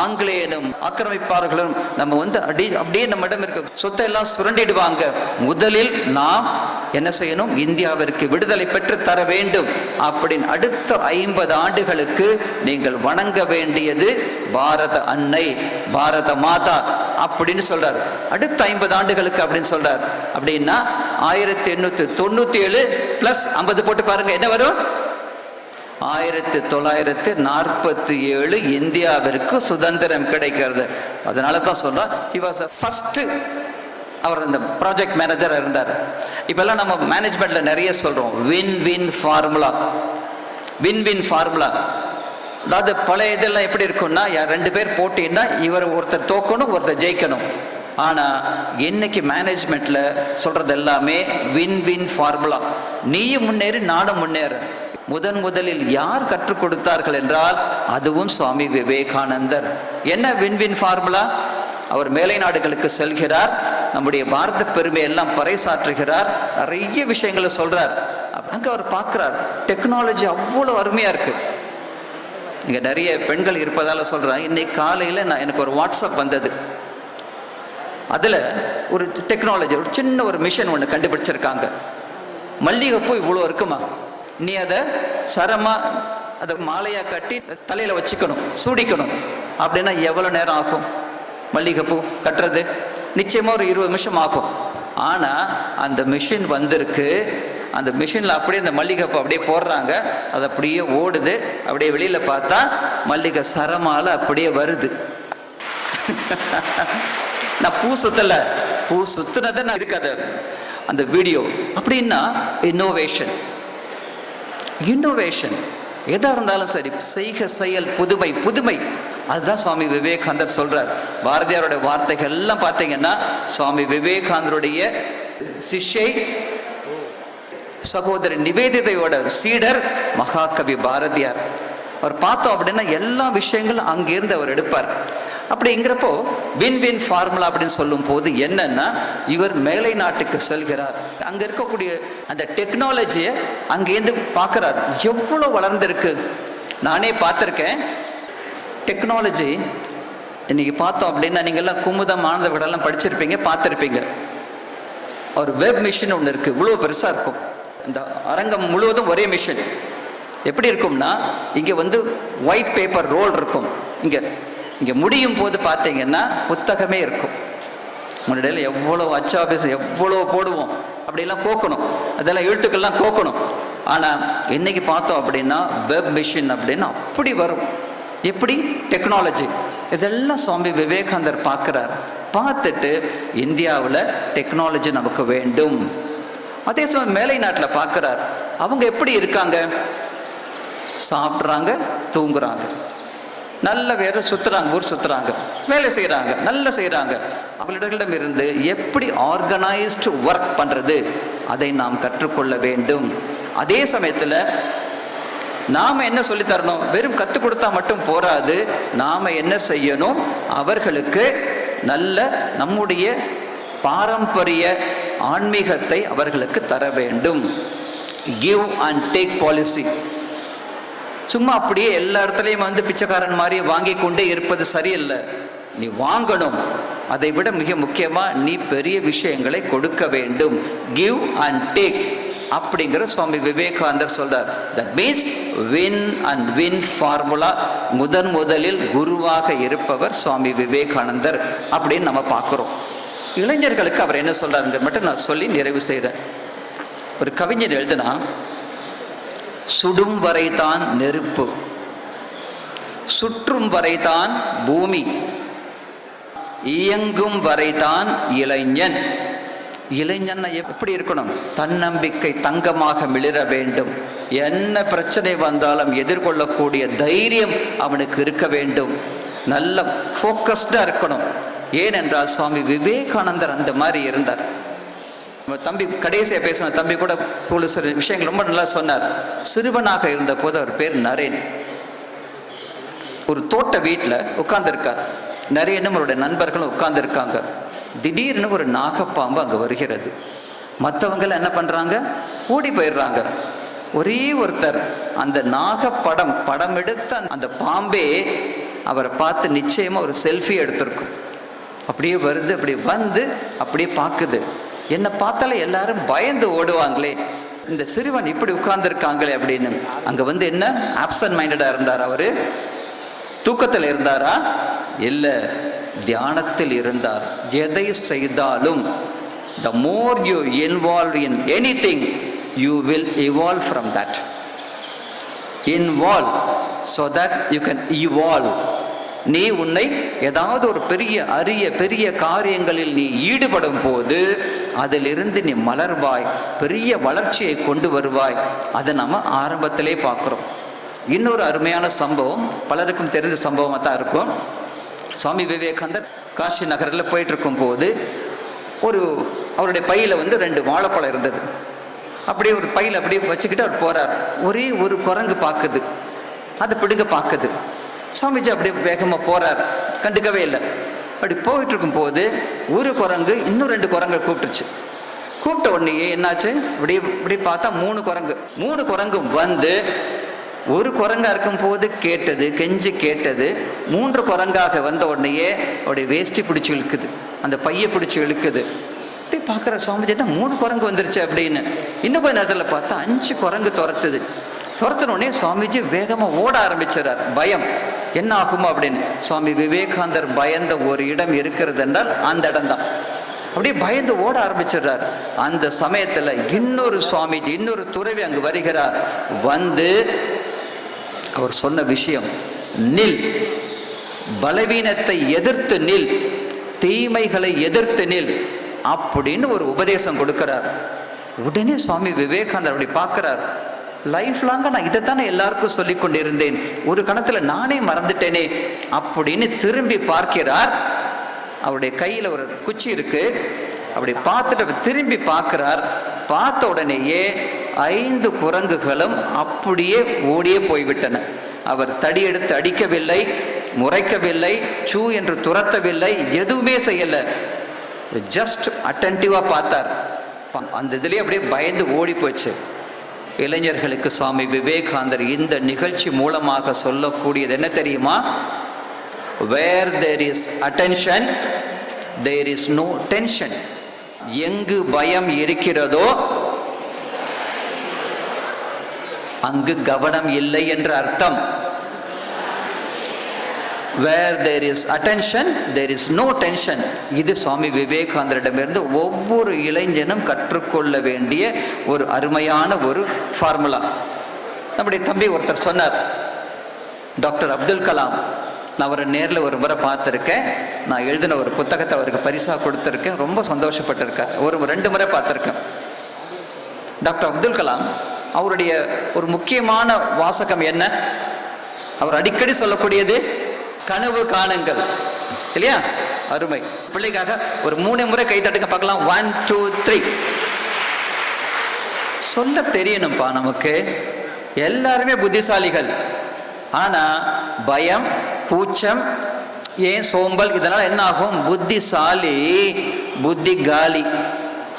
ஆங்கிலேயனும் ஆக்கிரமிப்பாளர்களும் நம்ம அப்படியே நம்மிடம் இருக்க சொத்தை எல்லாம் சுரண்டிடுவாங்க. முதலில் நாம் என்ன செய்யணும்? இந்தியாவிற்கு விடுதலை பெற்று தர வேண்டும். அப்படின்னு அடுத்த 50 ஆண்டுகளுக்கு நீங்கள் வணங்க வேண்டியது பாரத அன்னை, பாரத மாதா அப்படின்னு சொல்றார். அடுத்த 50 ஆண்டுகளுக்கு அப்படின்னு சொல்றார். அப்படின்னா 1897 பிளஸ் 50 போட்டு பாருங்க, என்ன வரும்? 1947 இந்தியாவிற்கு சுதந்திரம் கிடைக்கிறது. அதனால தான் சொல்றோம் he was the first. அவர் இந்த ப்ராஜெக்ட் மேனேஜர் இருந்தார். இப்பெல்லாம் நம்ம மேனேஜ்மெண்ட்ல நிறைய சொல்றோம் வின் ஃபார்முலா. அதாவது பழைய இதெல்லாம் எப்படி இருக்கும்னா, 2 பேர் போட்டின்னா இவர் ஒருத்தர் தோக்கணும், ஒருத்தர் ஜெயிக்கணும். ஆனா இன்னைக்கு மேனேஜ்மெண்ட்ல சொல்றது எல்லாமே வின் ஃபார்முலா. நீயும் முன்னேறி, நானும் முன்னேறு. முதலில் யார் கற்றுக் கொடுத்தார்கள் என்றால் அதுவும் சுவாமி விவேகானந்தர். என்ன வின் ஃபார்முலா? அவர் மேலை நாடுகளுக்கு செல்கிறார், நம்முடைய பாரத பெருமை எல்லாம் பறைசாற்றுகிறார், நிறைய விஷயங்களை சொல்றார். அங்க அவர் பார்க்கிறார் டெக்னாலஜி அவ்வளவு அருமையா இருக்கு. இங்க நிறைய பெண்கள் இருப்பதால சொல்றேன். இன்னைக்கு காலையில எனக்கு ஒரு வாட்ஸ்அப் வந்தது. அதுல ஒரு டெக்னாலஜி, ஒரு சின்ன ஒரு மிஷின் ஒன்று கண்டுபிடிச்சிருக்காங்க. மல்லிகைப்பூ இவ்வளோ இருக்குமா, நீ அதை சரமா அதை மாலையா கட்டி தலையில வச்சுக்கணும், சூடிக்கணும். அப்படின்னா எவ்வளவு நேரம் ஆகும் மல்லிகைப்பூ கட்டுறது? நிச்சயமா ஒரு 20 நிமிஷம் ஆகும். ஆனா அந்த மிஷின் வந்திருக்கு. அந்த மிஷின்ல அப்படியே அந்த மல்லிகைப்பூ அப்படியே போடுறாங்க, அது அப்படியே ஓடுது. அப்படியே வெளியில பார்த்தா மல்லிகை சரமால அப்படியே வருது. நான் பூ சுத்தினதை நான் இருக்காது அந்த வீடியோ. அப்படின்னா இன்னோவேஷன் எதா இருந்தாலும் சரி, செய்க செயல் புதுமை. அதுதான் சுவாமி விவேகானந்தர் சொல்றார். பாரதியாரோட வார்த்தைகள் எல்லாம் பார்த்தீங்கன்னா சுவாமி விவேகானந்தருடைய சிஷ்யை சகோதரி நிவேதிதையோட சீடர் மகாகவி பாரதியார். அவர் பார்த்தோம் அப்படின்னா எல்லா விஷயங்களும் அங்கிருந்து அவர் எடுப்பார். அப்படிங்கிறப்போ வின் ஃபார்முலா அப்படின்னு சொல்லும் போது என்னன்னா, இவர் மேலை நாட்டுக்கு செல்கிறார். அங்க இருக்கக்கூடிய அந்த டெக்னாலஜியை அங்கேருந்து பார்க்கிறார். எவ்வளவு வளர்ந்திருக்கு. நானே பார்த்திருக்கேன் டெக்னாலஜி. இன்னைக்கு பார்த்தோம் அப்படின்னா, நீங்க எல்லாம் குமுதம் ஆனந்த விடலாம் படிச்சிருப்பீங்க, பார்த்திருப்பீங்க. ஒரு வெப் மிஷின் ஒன்று இருக்கு, இவ்வளவு பெருசா இருக்கும். இந்த அரங்கம் முழுவதும் ஒரே மிஷின். எப்படி இருக்கும்னா, இங்க ஒயிட் பேப்பர் ரோல் இருக்கும். இங்க முடியும் போது பார்த்தீங்கன்னா புத்தகமே இருக்கும். முன்னாடியில எவ்வளவு அச்சாபீஸ் எவ்வளவு போடுவோம், அப்படிலாம் கோக்கணும், அதெல்லாம் எழுத்துக்கள்லாம் கோக்கணும். ஆனா இன்னைக்கு பார்த்தோம் அப்படின்னா வெப் மிஷின் அப்படின்னு அப்படி வரும். எப்படி டெக்னாலஜி, இதெல்லாம் சுவாமி விவேகானந்தர் பார்க்கிறார். பார்த்துட்டு இந்தியாவில் டெக்னாலஜி நமக்கு வேண்டும். அதே சமயம் மேலை நாட்டில் பார்க்கிறார். அவங்க எப்படி இருக்காங்க? சாப்பிட்றாங்க, தூங்குறாங்க, நல்ல வேற ஊர் சுத்துறாங்க, வேலை செய்யறாங்க, நல்லா செய்யறாங்க. அவர்களிடம் இருந்து எப்படி ஆர்கனைஸ்டு ஒர்க் பண்றது அதை நாம் கற்றுக்கொள்ள வேண்டும். அதே சமயத்துல நாம என்ன சொல்லி தரணும்? வெறும் கற்றுக் கொடுத்தா மட்டும் போராது. நாம என்ன செய்யணும்? அவர்களுக்கு நல்ல நம்முடைய பாரம்பரிய ஆன்மீகத்தை அவர்களுக்கு தர வேண்டும். Give and take policy. சும்மா அப்படியே எல்லா இடத்துலையும் வந்து பிச்சைக்காரன் மாதிரி வாங்கி கொண்டே இருப்பது சரியில்லை. நீ வாங்கணும். அதை விட மிக முக்கியமா நீ பெரிய விஷயங்களை கொடுக்க வேண்டும். கிவ் அண்ட் டேக் அப்படிங்கிற சுவாமி விவேகானந்தர் சொல்றார். That means win and win formula. முதலில் குருவாக இருப்பவர் சுவாமி விவேகானந்தர் அப்படின்னு நம்ம பார்க்கிறோம். இளைஞர்களுக்கு அவர் என்ன சொல்றாருங்க மட்டும் நான் சொல்லி நிறைவு செய்கிறேன். ஒரு கவிஞர் எழுதுனா, சுடும் வரைதான் நெருப்பு, சுற்றும் வரைதான் பூமி, இயங்கும் வரைதான் இளைஞன். இளைஞன் எப்படி இருக்கணும்? தன்னம்பிக்கை தங்கமாக மிளிர வேண்டும். என்ன பிரச்சனை வந்தாலும் எதிர்கொள்ளக்கூடிய தைரியம் அவனுக்கு இருக்க வேண்டும். நல்ல ஃபோக்கஸ்டா இருக்கணும். ஏனென்றால் சுவாமி விவேகானந்தர் அந்த மாதிரி இருந்தார். தம்பி கடைசியா பேசின தம்பி கூட சில விஷயங்கள் ரொம்ப நல்லா சொன்னார். சிறுவனாக இருந்த போது அவர் பேர் நரேன். ஒரு தோட்ட வீட்டில் உட்கார்ந்துருக்கார். நரேனும் அவருடைய நண்பர்களும் உட்கார்ந்துருக்காங்க. திடீர்னு ஒரு நாகப்பாம்பு அங்கே வருகிறது. மற்றவங்க என்ன பண்றாங்க? ஓடி போயிடுறாங்க. ஒரே ஒருத்தர் அந்த படம் எடுத்த அந்த பாம்பே அவரை பார்த்து நிச்சயமா ஒரு செல்ஃபி எடுத்திருக்கும். அப்படியே வருது, அப்படியே வந்து அப்படியே பார்க்குது. என்னை பார்த்தாலே எல்லாரும் பயந்து ஓடுவாங்களே, இந்த சிறுவன் இப்படி உட்கார்ந்துருக்காங்களே அப்படின்னு. அங்க வந்து என்ன ஆப்சன்ட் மைண்டடா இருந்தார் அவரு? தூக்கத்தில் இருந்தாரா? இல்ல, தியானத்தில் இருந்தார். எதை செய்தாலும் the more you involve in anything, you will evolve from that. Involve so that you can evolve. நீ உன்னை ஏதாவது ஒரு பெரிய காரியங்களில் நீ ஈடுபடும் போது அதிலிருந்து நீ மலர்வாய், பெரிய வளர்ச்சியை கொண்டு வருவாய். அதை நம்ம ஆரம்பத்திலே பார்க்குறோம். இன்னொரு அருமையான சம்பவம், பலருக்கும் தெரிந்த சம்பவமாக தான் இருக்கும். சுவாமி விவேகானந்தர் காஷி நகரில் போயிட்டு இருக்கும் போது அவருடைய பையில வந்து 2 வாழைப்பழம் இருந்தது. அப்படியே ஒரு பையில அப்படியே வச்சுக்கிட்டு அவர் போறார். ஒரே ஒரு குரங்கு பார்க்குது, அதை பிடுங்க பார்க்குது. சுவாமிஜி அப்படியே வேகமா போறார், கண்டுக்கவே இல்லை. அப்படி போயிட்டு இருக்கும் போது ஒரு குரங்கு இன்னும் 2 குரங்கை கூப்பிட்டுச்சு. கூப்பிட்ட உடனே என்னாச்சு? இப்படி பார்த்தா 3 குரங்கும் வந்து ஒரு குரங்கா இருக்கும் போது கேட்டது, கெஞ்சி கேட்டது. 3 குரங்காக வந்த உடனேயே அவருடைய வேஷ்டி பிடிச்சி இழுக்குது, அந்த பையை பிடிச்சி இழுக்குது. அப்படி பார்க்குற சுவாமிஜி, 3 குரங்கு வந்துருச்சு அப்படின்னு. இன்னும் கொஞ்ச நேரத்தில் பார்த்தா 5 குரங்கு துரத்தினோடனே சுவாமிஜி வேகமாக ஓட ஆரம்பிச்சார். பயம் என்ன ஆகுமோ அப்படின்னு. சுவாமி விவேகானந்தர் பயந்த ஒரு இடம் இருக்கிறது என்றால் அந்த இடம் தான். அப்படியே பயந்து ஓட ஆரம்பிச்சிடுறார். அந்த சமயத்தில் இன்னொரு சுவாமிஜி, இன்னொரு துறவி அங்கு வருகிறார். வந்து அவர் சொன்ன விஷயம், நில், பலவீனத்தை எதிர்த்து நில், தீமைகளை எதிர்த்து நில் அப்படின்னு ஒரு உபதேசம் கொடுக்கிறார். உடனே சுவாமி விவேகானந்தர் அப்படி பார்க்கிறார். லைஃப் லாங்கா நான் இதைத்தானே எல்லாருக்கும் சொல்லி கொண்டிருந்தேன், ஒரு கணத்துல நானே மறந்துட்டேனே அப்படின்னு திரும்பி பார்க்கிறார். அவருடைய கையில ஒரு குச்சி இருக்கு. அப்படி பார்த்துட்டு திரும்பி பார்க்கிறார். பார்த்த உடனேயே 5 குரங்குகளும் அப்படியே ஓடியே போய்விட்டன. அவர் தடி எடுத்து அடிக்கவில்லை, முறைக்கவில்லை, சூ என்று துரத்தவில்லை, எதுவுமே செய்யல. ஜஸ்ட் அட்டென்டிவா பார்த்தார். அந்த இதுலயே அப்படியே பயந்து ஓடி போச்சு. இளைஞர்களுக்கு சுவாமி விவேகானந்தர் இந்த நிகழ்ச்சி மூலமாக சொல்லக்கூடியது என்ன தெரியுமா? Where there is attention, there is no tension. எங்கு பயம் இருக்கிறதோ அங்கு கவனம் இல்லை என்ற அர்த்தம். Where there is attention, there is no tension. இது சுவாமி விவேகானந்தரிடமிருந்து ஒவ்வொரு இளைஞனும் கற்றுக்கொள்ள வேண்டிய ஒரு அருமையான ஒரு ஃபார்முலா. நம்முடைய தம்பி ஒருத்தர் சொன்னார், டாக்டர் அப்துல் கலாம். நான் அவரை நேரில் ஒரு முறை பார்த்துருக்கேன். நான் எழுதின ஒரு புத்தகத்தை அவருக்கு பரிசாக கொடுத்துருக்கேன். ரொம்ப சந்தோஷப்பட்டிருக்கார். 2 முறை பார்த்துருக்கேன். டாக்டர் அப்துல் கலாம் அவருடைய ஒரு முக்கியமான வாசகம் என்ன? அவர் அடிக்கடி சொல்லக்கூடியது கனவு காணுங்கள், இல்லையா? அருமை. பிள்ளைக்காக ஒரு 3 முறை கை தட்டுங்க பார்க்கலாம். 1 2 3. சொல்ல தெரியணும்ப்பா நமக்கு. எல்லாருமே புத்திசாலிகள். ஆனா பயம், கூச்சம், ஏன் சோம்பல், இதனால என்ன ஆகும்? புத்திசாலி புத்தி காலி.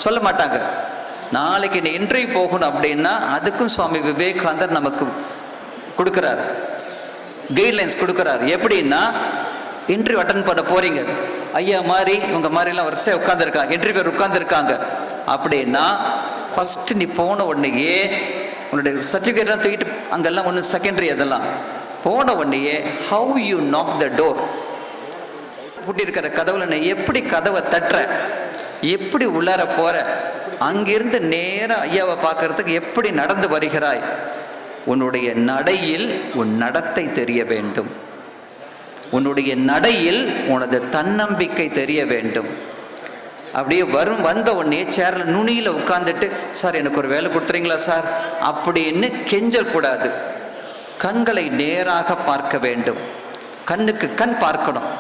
சொல்ல மாட்டாங்க. நாளைக்கு நீ இன்டர்வியூ போகணும் அப்படின்னா அதுக்கும் சுவாமி விவேகானந்தர் நமக்கு கொடுக்கிறார், கைட்லைன்ஸ் கொடுக்கிறார். எப்படின்னா, இன்டர்வியூ அட்டன் பண்ண போறீங்க, ஐயா மாதிரி உங்க மாதிரிலாம் வரிசையாக உட்காந்துருக்காங்க, இன்டர்வியூ உட்காந்துருக்காங்க அப்படின்னா ஃபர்ஸ்ட் நீ போன உடனேயே உன்னுடைய சர்டிஃபிகேட்லாம் தூக்கிட்டு, அங்கெல்லாம் ஒன்று செகண்டரி, அதெல்லாம் போன உடனேயே how you knock the door, பூட்டி இருக்கிற கதவுல நீ எப்படி கதவை தட்டுற, எப்படி உள்ளார போற, அங்கிருந்து நேரம் ஐயாவை பார்க்கறதுக்கு எப்படி நடந்து வருகிறாய், உன்னுடைய நடையில் உன் நடத்தை தெரிய வேண்டும், உன்னுடைய நடையில் உனது தன்னம்பிக்கை தெரிய வேண்டும். அப்படியே வந்த உடனே சேர்ல நுனியில உட்கார்ந்துட்டு, சார் எனக்கு ஒரு வேலை கொடுத்துறீங்களா சார் அப்படின்னு கெஞ்சல் கூடாது. கண்களை நேராக பார்க்க வேண்டும், கண்ணுக்கு கண் பார்க்கணும்.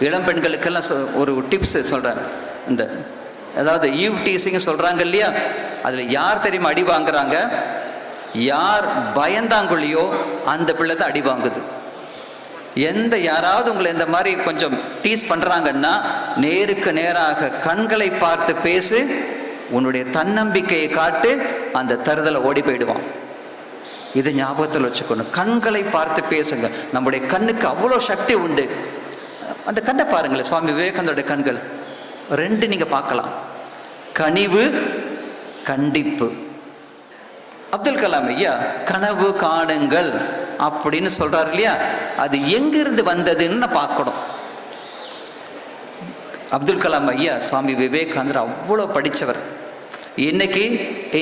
இளம் பெண்களுக்கெல்லாம் ஒரு டிப்ஸ் சொல்றேன். இந்த அதாவது ஈவ் டீசிங் சொல்றாங்க இல்லையா, அதுல யார் தெரியுமா அடி வாங்குறாங்க? யார் பயந்தாங்குள்ளியோ அந்த பிள்ளை தான் அடி வாங்குது. யாராவது உங்களை இந்த மாதிரி கொஞ்சம் டீஸ் பண்றாங்கன்னா நேருக்கு நேராக கண்களை பார்த்து பேசு, உன்னுடைய தன்னம்பிக்கையை காட்டு, அந்த தருதலை ஓடி போயிடுவான். இது ஞாபகத்தில் வச்சுக்கணும். கண்களை பார்த்து பேசுங்க. நம்முடைய கண்ணுக்கு அவ்வளோ சக்தி உண்டு. அந்த கண்ணை பாருங்களேன், சுவாமி விவேகானந்தருடைய கண்கள் ரெண்டு நீங்க பார்க்கலாம், கனிவு, கண்டிப்பு. அப்துல் கலாம் ஐயா கனவு காணுங்கள் அப்படின்னு சொல்றாரு இல்லையா, அது எங்கிருந்து வந்ததுன்னு பார்க்கணும். அப்துல் கலாம் ஐயா சுவாமி விவேகானந்தர் அவ்வளோ படித்தவர். இன்னைக்கு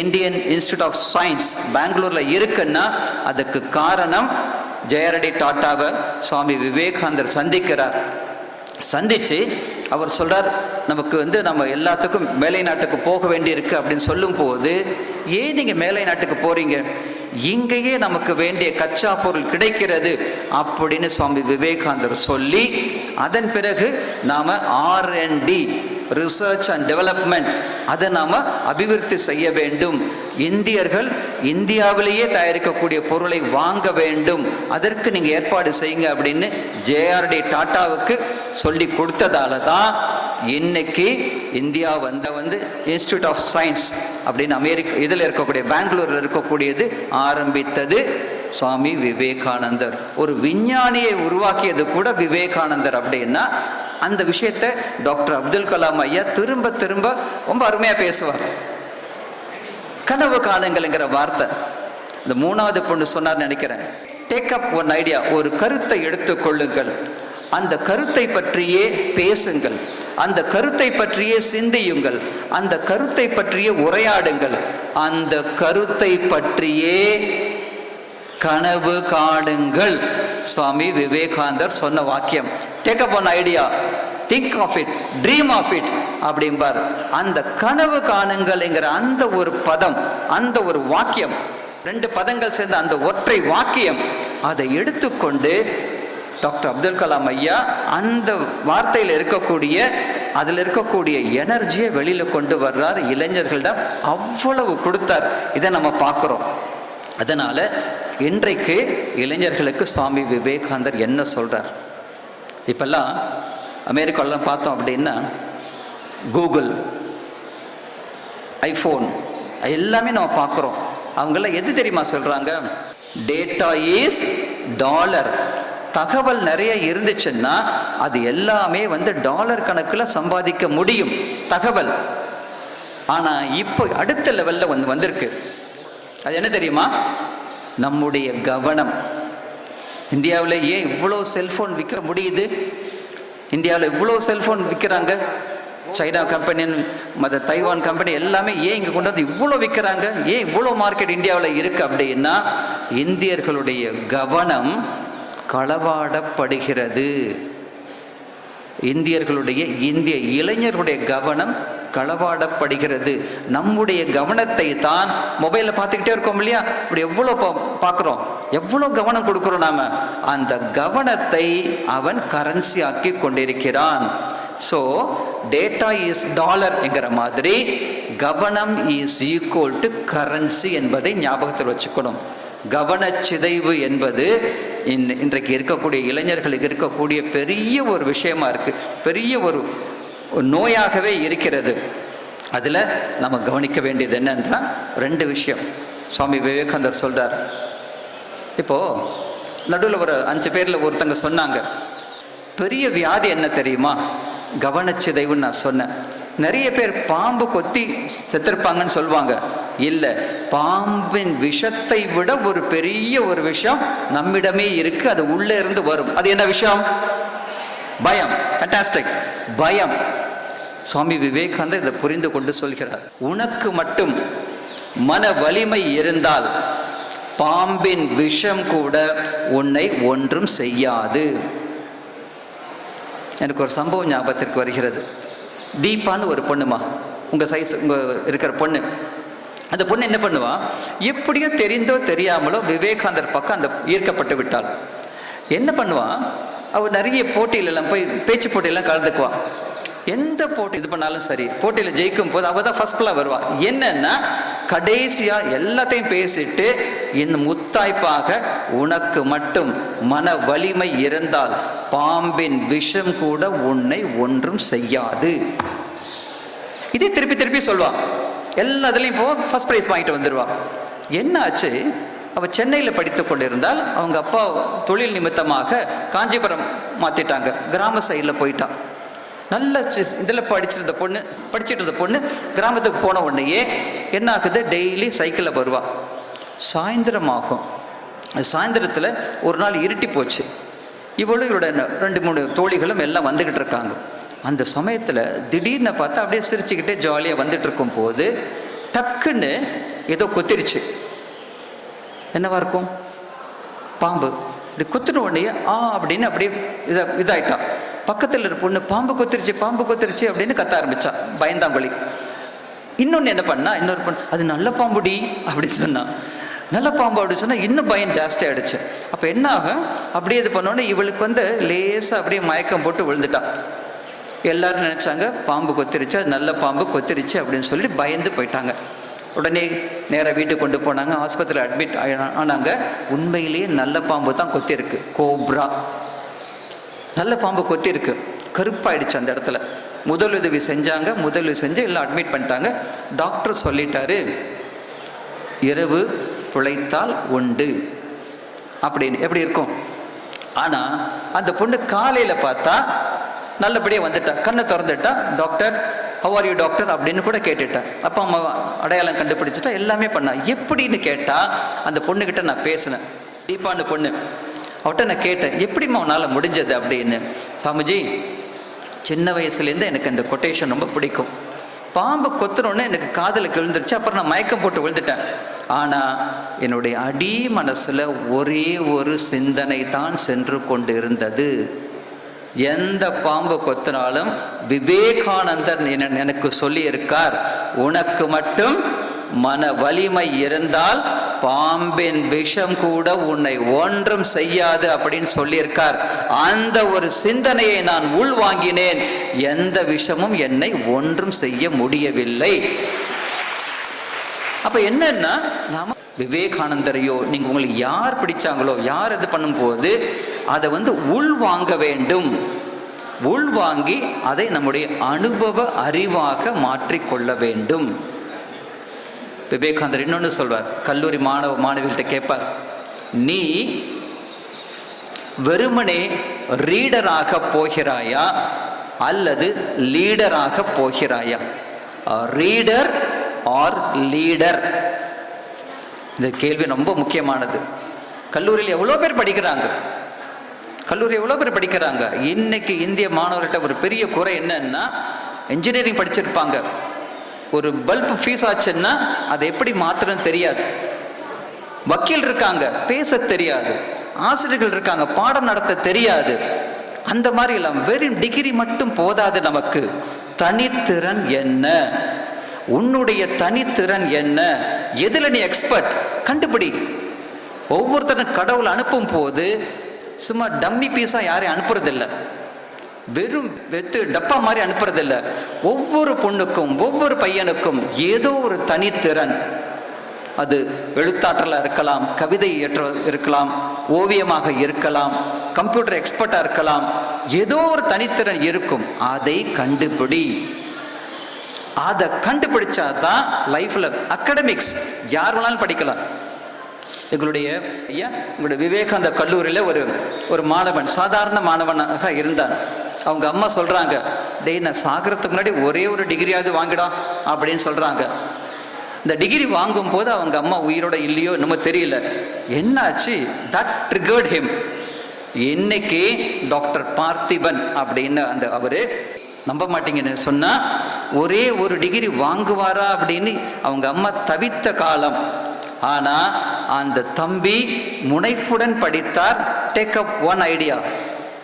இந்தியன் இன்ஸ்டிடியூட் ஆஃப் சயின்ஸ் பெங்களூர்ல இருக்குன்னா அதுக்கு காரணம் ஜெயரடி டாட்டாவை சுவாமி விவேகானந்தர் சந்திக்கிறார். சந்திச்சு அவர் சொல்றார், நமக்கு நம்ம எல்லாத்துக்கும் மேலை நாட்டுக்கு போக வேண்டியிருக்கு அப்படின்னு சொல்லும் போது, ஏன் நீங்க மேலை நாட்டுக்கு போறீங்க, இங்கேயே நமக்கு வேண்டிய கச்சா பொருள் கிடைக்கிறது அப்படின்னு சுவாமி விவேகானந்தர் சொல்லி, அதன் பிறகு நாம R&D, ரிசர்ச் அண்ட் டெவலப்மெண்ட், அதை நாம அபிவிருத்தி செய்ய வேண்டும். இந்தியர்கள் இந்தியாவிலேயே தயாரிக்கக்கூடிய பொருளை வாங்க வேண்டும், அதற்கு நீங்க ஏற்பாடு செய்யுங்க அப்படின்னு JRD டாட்டாவுக்கு சொல்லி கொடுத்ததால தான் இன்னைக்கு இந்தியா வந்து இன்ஸ்டிடியூட் ஆஃப் சயின்ஸ் அப்படின்னு அமெரிக்கா இதில் இருக்கக்கூடிய பெங்களூரில் இருக்கக்கூடியது ஆரம்பித்தது சுவாமி விவேகானந்தர். ஒரு விஞ்ஞானியை உருவாக்கியது கூட விவேகானந்தர். அப்படின்னா அந்த விஷயத்தை டாக்டர் அப்துல் கலாம் ஐயா திரும்ப திரும்ப ரொம்ப அருமையா பேசுவார். கனவு காணுங்கள்ங்கிற வார்த்தை இந்த மூணாவது பொண்ணு சொன்னார் நினைக்கிறேன். டேக் அப் ஒன் ஐடியா, ஒரு கருத்தை எடுத்துக்கொள்ளுங்கள், அந்த கருத்தை பற்றியே பேசுங்கள், அந்த கருத்தை பற்றியே சிந்தியுங்கள், அந்த கருத்தை பற்றியே உரையாடுங்கள், அந்த கருத்தை பற்றியே கனவு காணுங்கள். சுவாமி விவேகானந்தர் சொன்ன வாக்கியம். Take up one idea, think of it, dream of it அப்படிம்பார். அந்த கனவு காணுங்கள்ங்கிற அந்த ஒரு பதம், அந்த ஒரு வாக்கியம், ரெண்டு பதங்கள் சேர்ந்த அந்த ஒற்றை வாக்கியம், அதை எடுத்துக்கொண்டு டாக்டர் அப்துல் கலாம் ஐயா அந்த வார்த்தையில் இருக்கக்கூடிய அதில் இருக்கக்கூடிய எனர்ஜியை வெளியில கொண்டு வர்றார். இளைஞர்களிடம் அவ்வளவு கொடுத்தார். இதை நம்ம பார்க்கிறோம். அதனால இன்றைக்கு இளைஞர்களுக்கு சுவாமி விவேகானந்தர் என்ன சொல்றார்? இப்பெல்லாம் அமெரிக்காலாம் பார்த்தோம் அப்படின்னா கூகுள், ஐஃபோன் எல்லாமே நம்ம பார்க்குறோம். அவங்கெல்லாம் எது தெரியுமா சொல்றாங்க? Data is taller. தகவல் நிறைய இருந்துச்சுன்னா அது எல்லாமே டாலர் கணக்கில் சம்பாதிக்க முடியும் தகவல். ஆனா இப்போ அடுத்த லெவல்ல வந்திருக்கு. அது என்ன தெரியுமா? நம்முடைய கவனம். இந்தியாவில் ஏன் இவ்வளோ செல்போன் விற்க முடியுது? இந்தியாவில் இவ்வளோ செல்போன் விற்கிறாங்க. சைனா கம்பெனி, மற்ற தைவான் கம்பெனி எல்லாமே ஏன் இங்கே கொண்டு வந்து இவ்வளோ விற்கிறாங்க? ஏன் இவ்வளோ மார்க்கெட் இந்தியாவில் இருக்கு அப்படின்னா, இந்தியர்களுடைய கவனம் களவாடப்படுகிறது. இந்திய இளைஞர்களுடைய கவனம் களவாடப்படுகிறது. நம்முடைய கவனத்தை தான் மொபைலில் பார்த்துக்கிட்டே இருக்கோம் இல்லையா? இப்படி எவ்வளோ பார்க்குறோம், எவ்வளோ கவனம் கொடுக்குறோம் நாம. அந்த கவனத்தை அவன் கரன்சி ஆக்கி கொண்டிருக்கிறான். ஸோ டேட்டா இஸ் டாலர் என்கிற மாதிரி கவனம் இஸ் ஈக்குவல் டு கரன்சி என்பதை ஞாபகத்தில் வச்சுக்கணும். கவனச்சிதைவு என்பது இன்றைக்கு இருக்கக்கூடிய இளைஞர்களுக்கு இருக்கக்கூடிய பெரிய ஒரு விஷயமா இருக்கு, பெரிய ஒரு நோயாகவே இருக்கிறது. அதில் நம்ம கவனிக்க வேண்டியது என்னன்னா 2 விஷயம். சுவாமி விவேகானந்தர் சொல்றார். இப்போ நடுவில் ஒரு 5 பேர்ல ஒருத்தங்க சொன்னாங்க, பெரிய வியாதி என்ன தெரியுமா? கவனச்சிதைவுன்னு நான் சொன்னேன். நிறைய பேர் பாம்பு கொத்தி செத்துருப்பாங்கன்னு சொல்லுவாங்க. இல்லை, பாம்பின் விஷத்தை விட ஒரு பெரிய ஒரு விஷயம் நம்மிடமே இருக்கு, அது உள்ளே இருந்து வரும். அது என்ன விஷயம்? பயம். ஃபேண்டாஸ்டிக். பயம். சுவாமி விவேகானந்தர் இதை புரிந்து கொண்டு சொல்கிறார், உனக்கு மட்டும் மன வலிமை இருந்தால் பாம்பின் விஷம் கூட உன்னை ஒன்றும் செய்யாது. எனக்கு ஒரு சம்பவம் ஞாபகத்திற்கு வருகிறது. தீபான்னு ஒரு பொண்ணுமா, உங்க சைஸ் இருக்கிற பொண்ணு. அந்த பொண்ணு என்ன பண்ணுவா, எப்படியோ தெரிந்தோ தெரியாமலோ விவேகானந்தர் பக்கம் அந்த ஈர்க்கப்பட்டு விட்டாள். என்ன பண்ணுவா, அவள் நிறைய போட்டியிலெல்லாம் போய் பேச்சு போட்டியெல்லாம் கலந்துக்குவா. எந்த போட்டி இது பண்ணாலும் சரி, போட்டியில் ஜெயிக்கும் போது அவள் தான் ஃபர்ஸ்ட்ல வருவா. என்னன்னா கடைசியா எல்லாத்தையும் பேசிட்டு இந்த முத்தாய்ப்பாக, உனக்கு மட்டும் மன வலிமை இருந்தால் பாம்பின் விஷம் கூட உன்னை ஒன்றும் செய்யாது. இதே திருப்பி திருப்பி சொல்லுவா. எல்லாத்துலேயும் இப்போ ஃபர்ஸ்ட் ப்ரைஸ் வாங்கிட்டு வந்துடுவா. என்ன ஆச்சு, அவள் சென்னையில் படித்து கொண்டிருந்தால் அவங்க அப்பா தொழில் நிமித்தமாக காஞ்சிபுரம் மாற்றிட்டாங்க, கிராம சைடில் போயிட்டான். நல்ல இதில் படிச்சுட்டு இருந்த பொண்ணு கிராமத்துக்கு போன உடனேயே என்ன ஆகுது, டெய்லி சைக்கிளில் வருவா. சாயந்தரம் ஆகும். சாயந்தரத்தில் ஒரு நாள் இருட்டி போச்சு. இவளும் இவரோட 2-3 தோழிகளும் எல்லாம் வந்துக்கிட்டு இருக்காங்க. அந்த சமயத்தில் திடீர்னு பார்த்தா அப்படியே சிரிச்சுக்கிட்டே ஜாலியாக வந்துட்டு இருக்கும் போது டக்குன்னு ஏதோ கொத்திருச்சு. என்னவா இருக்கும்? பாம்பு. இப்படி கொத்தின உடனே அப்படின்னு அப்படியே இதாயிட்டான். பக்கத்தில் இருக்க பொண்ணு பாம்பு கொத்திருச்சு அப்படின்னு கத்த ஆரம்பிச்சா, பயந்தாங்கொழி. இன்னொன்று என்ன பண்ணா, இன்னொரு பொண்ணு அது நல்ல பாம்புடி அப்படின்னு சொன்னான். நல்ல பாம்பு அப்படின்னு சொன்னால் இன்னும் பயம் ஜாஸ்தி ஆகிடுச்சு. அப்போ என்ன ஆகும், அப்படியே இது பண்ணோன்னே இவளுக்கு லேசாக அப்படியே மயக்கம் போட்டு விழுந்துட்டான். எல்லாரும் நினச்சாங்க பாம்பு கொத்திருச்சு, அது நல்ல பாம்பு கொத்திருச்சு அப்படின்னு சொல்லி பயந்து போயிட்டாங்க. உடனே நேராக வீட்டுக்கு கொண்டு போனாங்க, ஆஸ்பத்திரியில் அட்மிட் ஆனாங்க. உண்மையிலேயே நல்ல பாம்பு தான் கொத்திருக்கு, கோப்ரா. நல்ல பாம்பு கொத்திருக்கு, கருப்பாயிடுச்சு அந்த இடத்துல. முதலுதவி செஞ்சு எல்லாம் அட்மிட் பண்ணிட்டாங்க. டாக்டர் சொல்லிட்டாரு, இரவு பிழைத்தால் உண்டு அப்படின்னு. எப்படி இருக்கும்? ஆனால் அந்த பொண்ணு காலையில் பார்த்தா நல்லபடியாக வந்துட்டா, கண்ணை திறந்துட்டா. Doctor, how are you doctor அப்படின்னு கூட கேட்டுட்டேன். அப்பா அம்மா அடையாளம் கண்டுபிடிச்சிட்டா, எல்லாமே பண்ணா. எப்படின்னு கேட்டால் அந்த பொண்ணுக்கிட்ட நான் பேசினேன், தீபான்னு பொண்ணு. அவட்ட நான் கேட்டேன், எப்படிம்மா உன்னால் முடிஞ்சது அப்படின்னு. சாமிஜி, சின்ன வயசுலேருந்து எனக்கு அந்த கொட்டேஷன் ரொம்ப பிடிக்கும். பாம்பு கொத்துனோடனே எனக்கு காதில் விழுந்துருச்சு, அப்புறம் நான் மயக்கம் போட்டு விழுந்துட்டேன். ஆனால் என்னுடைய அடி மனசில் ஒரே ஒரு சிந்தனை தான் சென்று கொண்டு இருந்தது. எந்த பாம்பு கொத்தினாலும் விவேகானந்தர் எனக்கு சொல்லி இருக்கார், உனக்கு மட்டும் மன வலிமை இருந்தால் பாம்பின் விஷம் கூட உன்னை ஒன்றும் செய்யாது அப்படின்னு சொல்லியிருக்கார். அந்த ஒரு சிந்தனையை நான் உள்வாங்கினேன். எந்த விஷமும் என்னை ஒன்றும் செய்ய முடியவில்லை. அப்ப என்னன்னா, நாம விவேகானந்தரையோ நீங்க உங்களுக்கு யார் பிடிச்சாங்களோ, யார் இது பண்ணும்போது அதை உள்வாங்க வேண்டும். உள்வாங்கி அதை நம்முடைய அனுபவ அறிவாக மாற்றிக்கொள்ள வேண்டும். விவேகானந்தர் இன்னொன்று சொல்வார், கல்லூரி மாணவிகள்கிட்ட கேட்பார், நீ வெறுமனே ரீடராக போகிறாயா அல்லது லீடராக போகிறாயா? Reader R leader? இந்த கேள்வி ரொம்ப முக்கியமானது. கல்லூரியில் எவ்வளோ பேர் படிக்கிறாங்க. இன்னைக்கு இந்திய மாணவர்கிட்ட ஒரு பெரிய குறை என்னன்னா, இன்ஜினியரிங் படிச்சிருப்பாங்க, ஒரு பல்ப் ஃபீஸ் ஆச்சுன்னா அதை எப்படி மாத்திரன்னு தெரியாது. வக்கீல் இருக்காங்க, பேச தெரியாது. ஆசிரியர்கள் இருக்காங்க, பாடம் நடத்த தெரியாது. அந்த மாதிரி எல்லாம் வெறும் டிகிரி மட்டும் போதாது. நமக்கு தனித்திறன் என்ன? உன்னுடைய தனித்திறன் என்ன? எதுல நீ எக்ஸ்பர்ட் கண்டுபிடி. ஒவ்வொருத்தரும் கடவுள் அனுப்பும் போது சும்மா டம்மி பீஸா யாரையும் அனுப்புறதில்லை. வெறும் டப்பா மாதிரி அனுப்புறதில்ல. ஒவ்வொரு பொண்ணுக்கும் ஒவ்வொரு பையனுக்கும் ஏதோ ஒரு தனித்திறன். அது எழுத்தாற்றலாக இருக்கலாம், கவிதை இருக்கலாம், ஓவியமாக இருக்கலாம், கம்ப்யூட்டர் எக்ஸ்பர்ட்டாக இருக்கலாம். ஏதோ ஒரு தனித்திறன் இருக்கும். அதை கண்டுபிடி. அதை கண்டுபிடிச்சா தான் லைஃப்ல அகாடமிக்ஸ் யார் வேணாலும் படிக்கலாம். எங்களுடைய விவேகானந்த கல்லூரியில் ஒரு மாணவன், சாதாரண மாணவனாக இருந்தான். அவங்க அம்மா சொல்றாங்க, டேய் நான் சாகிறதுக்கு முன்னாடி ஒரே ஒரு டிகிரியாவது வாங்கிடா அப்படின்னு சொல்றாங்க. இந்த டிகிரி வாங்கும் போது அவங்க அம்மா உயிரோட இல்லையோ என்னமோ தெரியல, என்னாச்சு, தட் ட்ரிகர்ட் ஹிம். இன்னைக்கு டாக்டர் பார்த்திபன் அப்படின்னு அவரு, நம்ப மாட்டீங்கன்னு சொன்னா, ஒரே ஒரு டிகிரி வாங்குவாரா அப்படின்னு அவங்க அம்மா தவித்த காலம். ஆனா அந்த தம்பி முனைப்புடன் படித்தார். Take up one idea,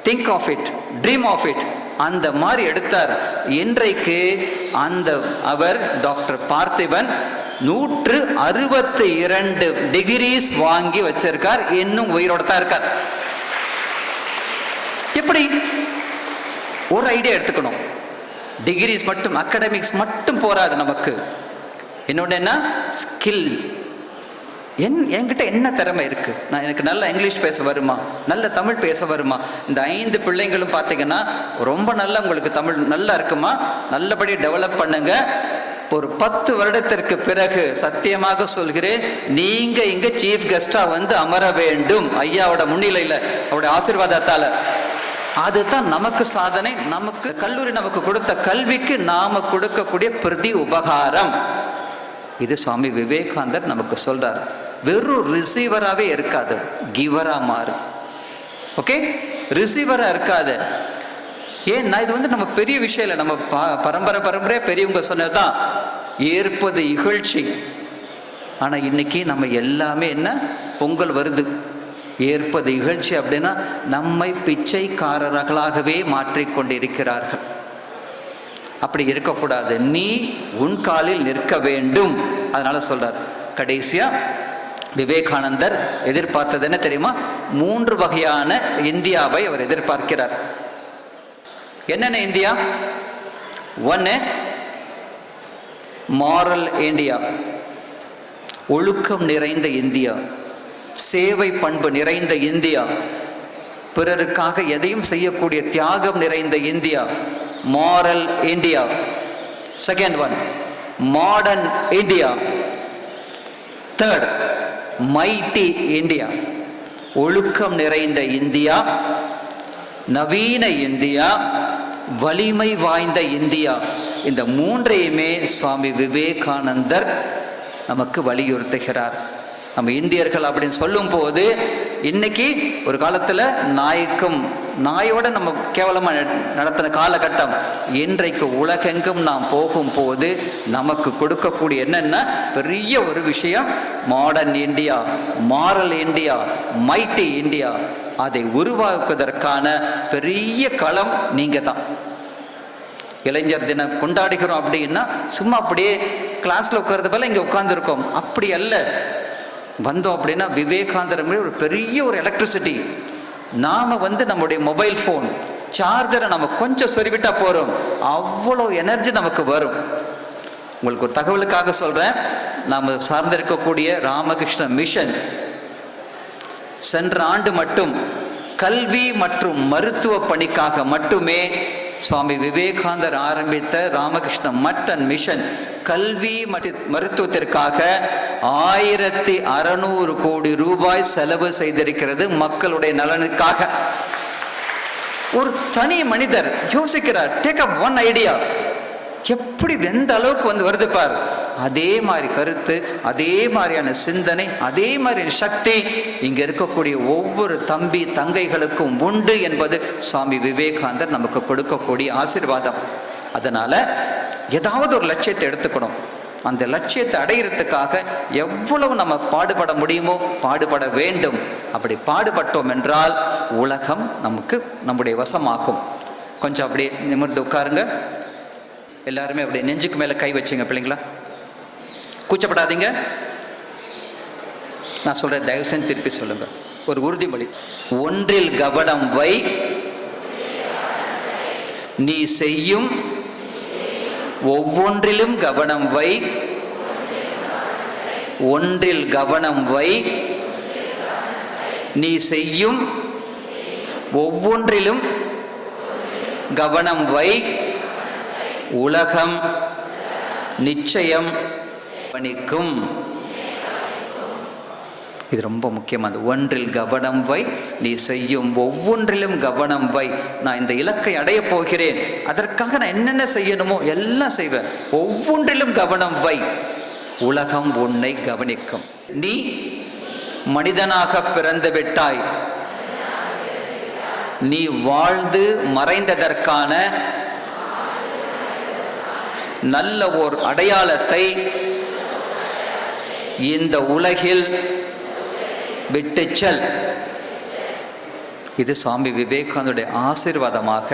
think of it, dream of it, அந்த மாதிரி எடுத்தார். இன்றைக்கு அவர் டாக்டர் பார்த்திபன் 162 டிகிரிஸ் வாங்கி வச்சிருக்கார். இன்னும் உயிரோட தான் இருக்கார். எப்படி? ஒரு ஐடியா எடுத்துக்கணும். டிகிரிஸ் மட்டும், அகாடமிக்ஸ் மட்டும் போராது நமக்கு. இன்னொன்று என்ன? ஸ்கில். என்கிட்ட என்ன திறமை இருக்கு? எனக்கு நல்ல இங்கிலீஷ் பேச வருமா, நல்ல தமிழ் பேச வருமா? இந்த 5 பிள்ளைங்களும் பார்த்தீங்கன்னா ரொம்ப நல்லா உங்களுக்கு தமிழ் நல்லா இருக்குமா, நல்லபடி டெவலப் பண்ணுங்க. ஒரு 10 வருடத்திற்கு பிறகு சத்தியமாக சொல்கிறேன், நீங்க இங்க சீஃப் கெஸ்டா வந்து அமர வேண்டும், ஐயாவோட முன்னிலையில், அவருடைய ஆசீர்வாதத்தால. அதுதான் நமக்கு சாதனை. நமக்கு கல்லூரி நமக்கு கொடுத்த கல்விக்கு நாம கொடுக்கக்கூடிய பிரதி உபகாரம். இது சுவாமி விவேகானந்தர் நமக்கு சொல்றார். வெறும் ரிசீவராகவே இருக்காது, கிவரா மாறு. ஓகே, ரிசீவரா இருக்காது. ஏன்னா இது வந்து நம்ம பெரிய விஷயம் இல்லை, நம்ம பரம்பரை பெரியவங்க சொன்னதுதான், ஏற்பது இகழ்ச்சி. ஆனா இன்னைக்கு நம்ம எல்லாமே என்ன, பொங்கல் வருது, ஏற்பது இகழ்ச்சி அப்படின்னா நம்மை பிச்சைக்காரர்களாகவே மாற்றிக்கொண்டிருக்கிறார்கள். அப்படி இருக்கக்கூடாது. நீ உன் காலில் நிற்க வேண்டும். அதனால சொல்றார் கடைசியா விவேகானந்தர் எதிர்பார்த்தது என்ன தெரியுமா? 3 வகையான இந்தியாவை அவர் எதிர்பார்க்கிறார். என்னென்ன இந்தியா? 1 மாரல் இந்தியா, ஒழுக்கம் நிறைந்த இந்தியா, சேவை பண்பு நிறைந்த இந்தியா, பிறருக்காக எதையும் செய்யக்கூடிய தியாகம் நிறைந்த India, moral India. Second one modern India. Third mighty India, ஒழுக்கம் நிறைந்த இந்தியா, நவீன இந்தியா, வலிமை வாய்ந்த இந்தியா. இந்த 3ஐயுமே சுவாமி விவேகானந்தர் நமக்கு வலியுறுத்துகிறார். நம்ம இந்தியர்கள் அப்படின்னு சொல்லும் போது, இன்னைக்கு ஒரு காலத்துல நாயோட நம்ம கேவலமா நடத்தின காலகட்டம். இன்றைக்கு உலகெங்கும் நாம் போகும்போது நமக்கு கொடுக்கக்கூடிய என்னன்னா பெரிய ஒரு விஷயம், modern India, moral India, mighty India. அதை உருவாக்குவதற்கான பெரிய களம் நீங்க தான். இளைஞர் தினம் கொண்டாடுகிறோம் அப்படின்னா சும்மா அப்படியே கிளாஸ்ல உட்கார்றது போல இங்க உட்கார்ந்துருக்கோம், அப்படி அல்ல. வந்தோம் அப்படின்னா விவேகானந்தர் ஒரு பெரிய ஒரு எலக்ட்ரிசிட்டி. நாம நம்முடைய மொபைல் ஃபோன் சார்ஜரை நம்ம கொஞ்சம் சொருவிட்டா போறோம், அவ்வளோ எனர்ஜி நமக்கு வரும். உங்களுக்கு ஒரு தகவலுக்காக சொல்றேன், நாம சார்ந்திருக்கக்கூடிய ராமகிருஷ்ண மிஷன் சென்ற ஆண்டு மட்டும் கல்வி மற்றும் மருத்துவ பணிக்காக மட்டுமே சுவாமி விவேகானந்தர் ஆரம்பித்த ராமகிருஷ்ண மட்டன் மிஷன் கல்வி மற்றும் மருத்துவத்திற்காக 1600 கோடி ரூபாய் செலவு செய்திருக்கிறது. மக்களுடைய நலனுக்காக. ஒரு தனி மனிதர் யோசிக்கிறார், டேக் அப் ஒன் ஐடியா, எப்படி எந்த அளவுக்கு வருது பார். அதே மாதிரி கருத்து, அதே மாதிரியான சிந்தனை, அதே மாதிரியான சக்தி இங்க இருக்கக்கூடிய ஒவ்வொரு தம்பி தங்கைகளுக்கும் உண்டு என்பது சுவாமி விவேகானந்தர் நமக்கு கொடுக்கக்கூடிய ஆசீர்வாதம். அதனால ஏதாவது ஒரு லட்சியத்தை எடுத்துக்கணும். அந்த லட்சியத்தை அடையிறதுக்காக எவ்வளவு நம்ம பாடுபட முடியுமோ பாடுபட வேண்டும். அப்படி பாடுபட்டோம் என்றால் உலகம் நமக்கு நம்முடைய வசமாகும். கொஞ்சம் அப்படியே நிமிர்ந்து உட்காருங்க. எல்லாருமே அப்படியே நெஞ்சுக்கு மேல கை வச்சுங்க பிள்ளைங்களா, கூச்சப்படாதீங்க. நான் சொல்றேன், தயவு செஞ்சு திருப்பி சொல்லுங்க. ஒரு உறுதிமொழி, ஒன்றில் கவனம் வை, நீ செய்யும் ஒவ்வொன்றிலும் கவனம் வை, ஒன்றில் கவனம் வை. நீ செய்யும் ஒவ்வொன்றிலும் கவனம் வை, உலகம் நிச்சயம் கவனிக்கும். இது ரொம்ப முக்கியமானது. ஒன்றில் கவனம் வை, நீ செய்யும் ஒவ்வொன்றிலும் கவனம் வை. நான் இந்த இலக்கை அடைய போகிறேன், அதற்காக நான் என்னென்ன செய்யணுமோ எல்லாம் செய்வேன். ஒவ்வொன்றிலும் கவனம் வை, உலகம் உன்னை கவனிக்கும். நீ மனிதனாக பிறந்து விட்டாய். நீ வாழ்ந்து மறைந்ததற்கான நல்ல ஓர் அடையாளத்தை இந்த உலகில் விட்டுச் செல். இது சுவாமி விவேகானந்தருடைய ஆசீர்வாதமாக,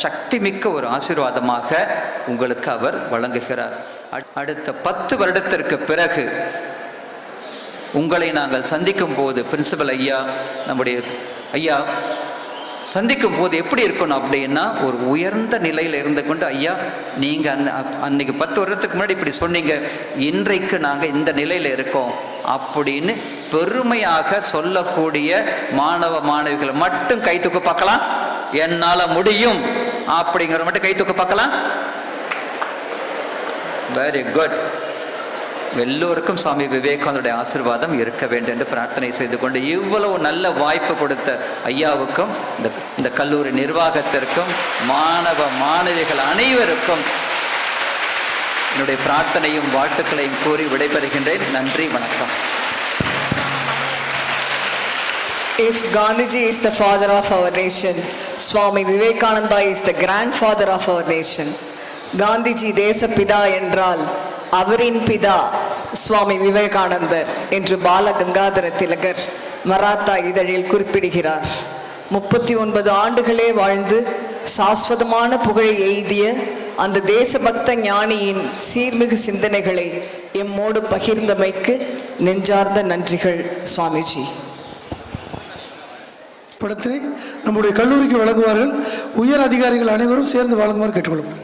சக்தி மிக்க ஒரு ஆசீர்வாதமாக உங்களுக்கு அவர் வழங்குகிறார். அடுத்த 10 வருடத்திற்கு பிறகு உங்களை நாங்கள் சந்திக்கும் போது, பிரின்சிபல் ஐயா, நம்முடைய ஐயா சந்திக்கும் போது எப்படி இருக்கணும் அப்படின்னா, ஒரு உயர்ந்த நிலையில் இருந்து கொண்டு, ஐயா நீங்கள் அன்னைக்கு 10 வருடத்துக்கு முன்னாடி இப்படி சொன்னீங்க, இன்றைக்கு நாங்கள் இந்த நிலையில் இருக்கோம் அப்படின்னு பெருமையாக சொல்லக்கூடிய மாணவ மாணவிகளை மட்டும் கை தூக்க பார்க்கலாம். என்னால் முடியும் அப்படிங்கிற மட்டும் கை தூக்க பார்க்கலாம். Very good. எல்லோருக்கும் சுவாமி விவேகானந்தருடைய ஆசீர்வாதம் இருக்க வேண்டும் என்று பிரார்த்தனை செய்து கொண்டு, இவ்வளவு நல்ல வாய்ப்பு கொடுத்த ஐயாவுக்கும் இந்த கல்லூரி நிர்வாகத்திற்கும் மாணவ மாணவிகள் அனைவருக்கும் என்னுடைய பிரார்த்தனையும் வாழ்த்துக்களையும் கூறி விடைபெறுகின்றேன். நன்றி, வணக்கம். If Gandhiji is the father of our nation, Swami Vivekananda is the grandfather of our nation. Gandhiji தேசப்பிதா என்றால் அவரின் பிதா சுவாமி விவேகானந்தர் என்று பால கங்காதர திலகர் மராத்தா இதழில் குறிப்பிடுகிறார். 39 ஆண்டுகளே வாழ்ந்து சாஸ்வதமான புகழை எய்திய அந்த தேசபக்த ஞானியின் சீர்மிகு சிந்தனைகளை எம்மோடு பகிர்ந்தமைக்கு நெஞ்சார்ந்த நன்றிகள் சுவாமிஜி. படத்தினை நம்முடைய கல்லூரிக்கு வழங்குவார்கள். உயர் அதிகாரிகள் அனைவரும் சேர்ந்து வழங்குமாறு கேட்டுக்கொள்கிறோம்.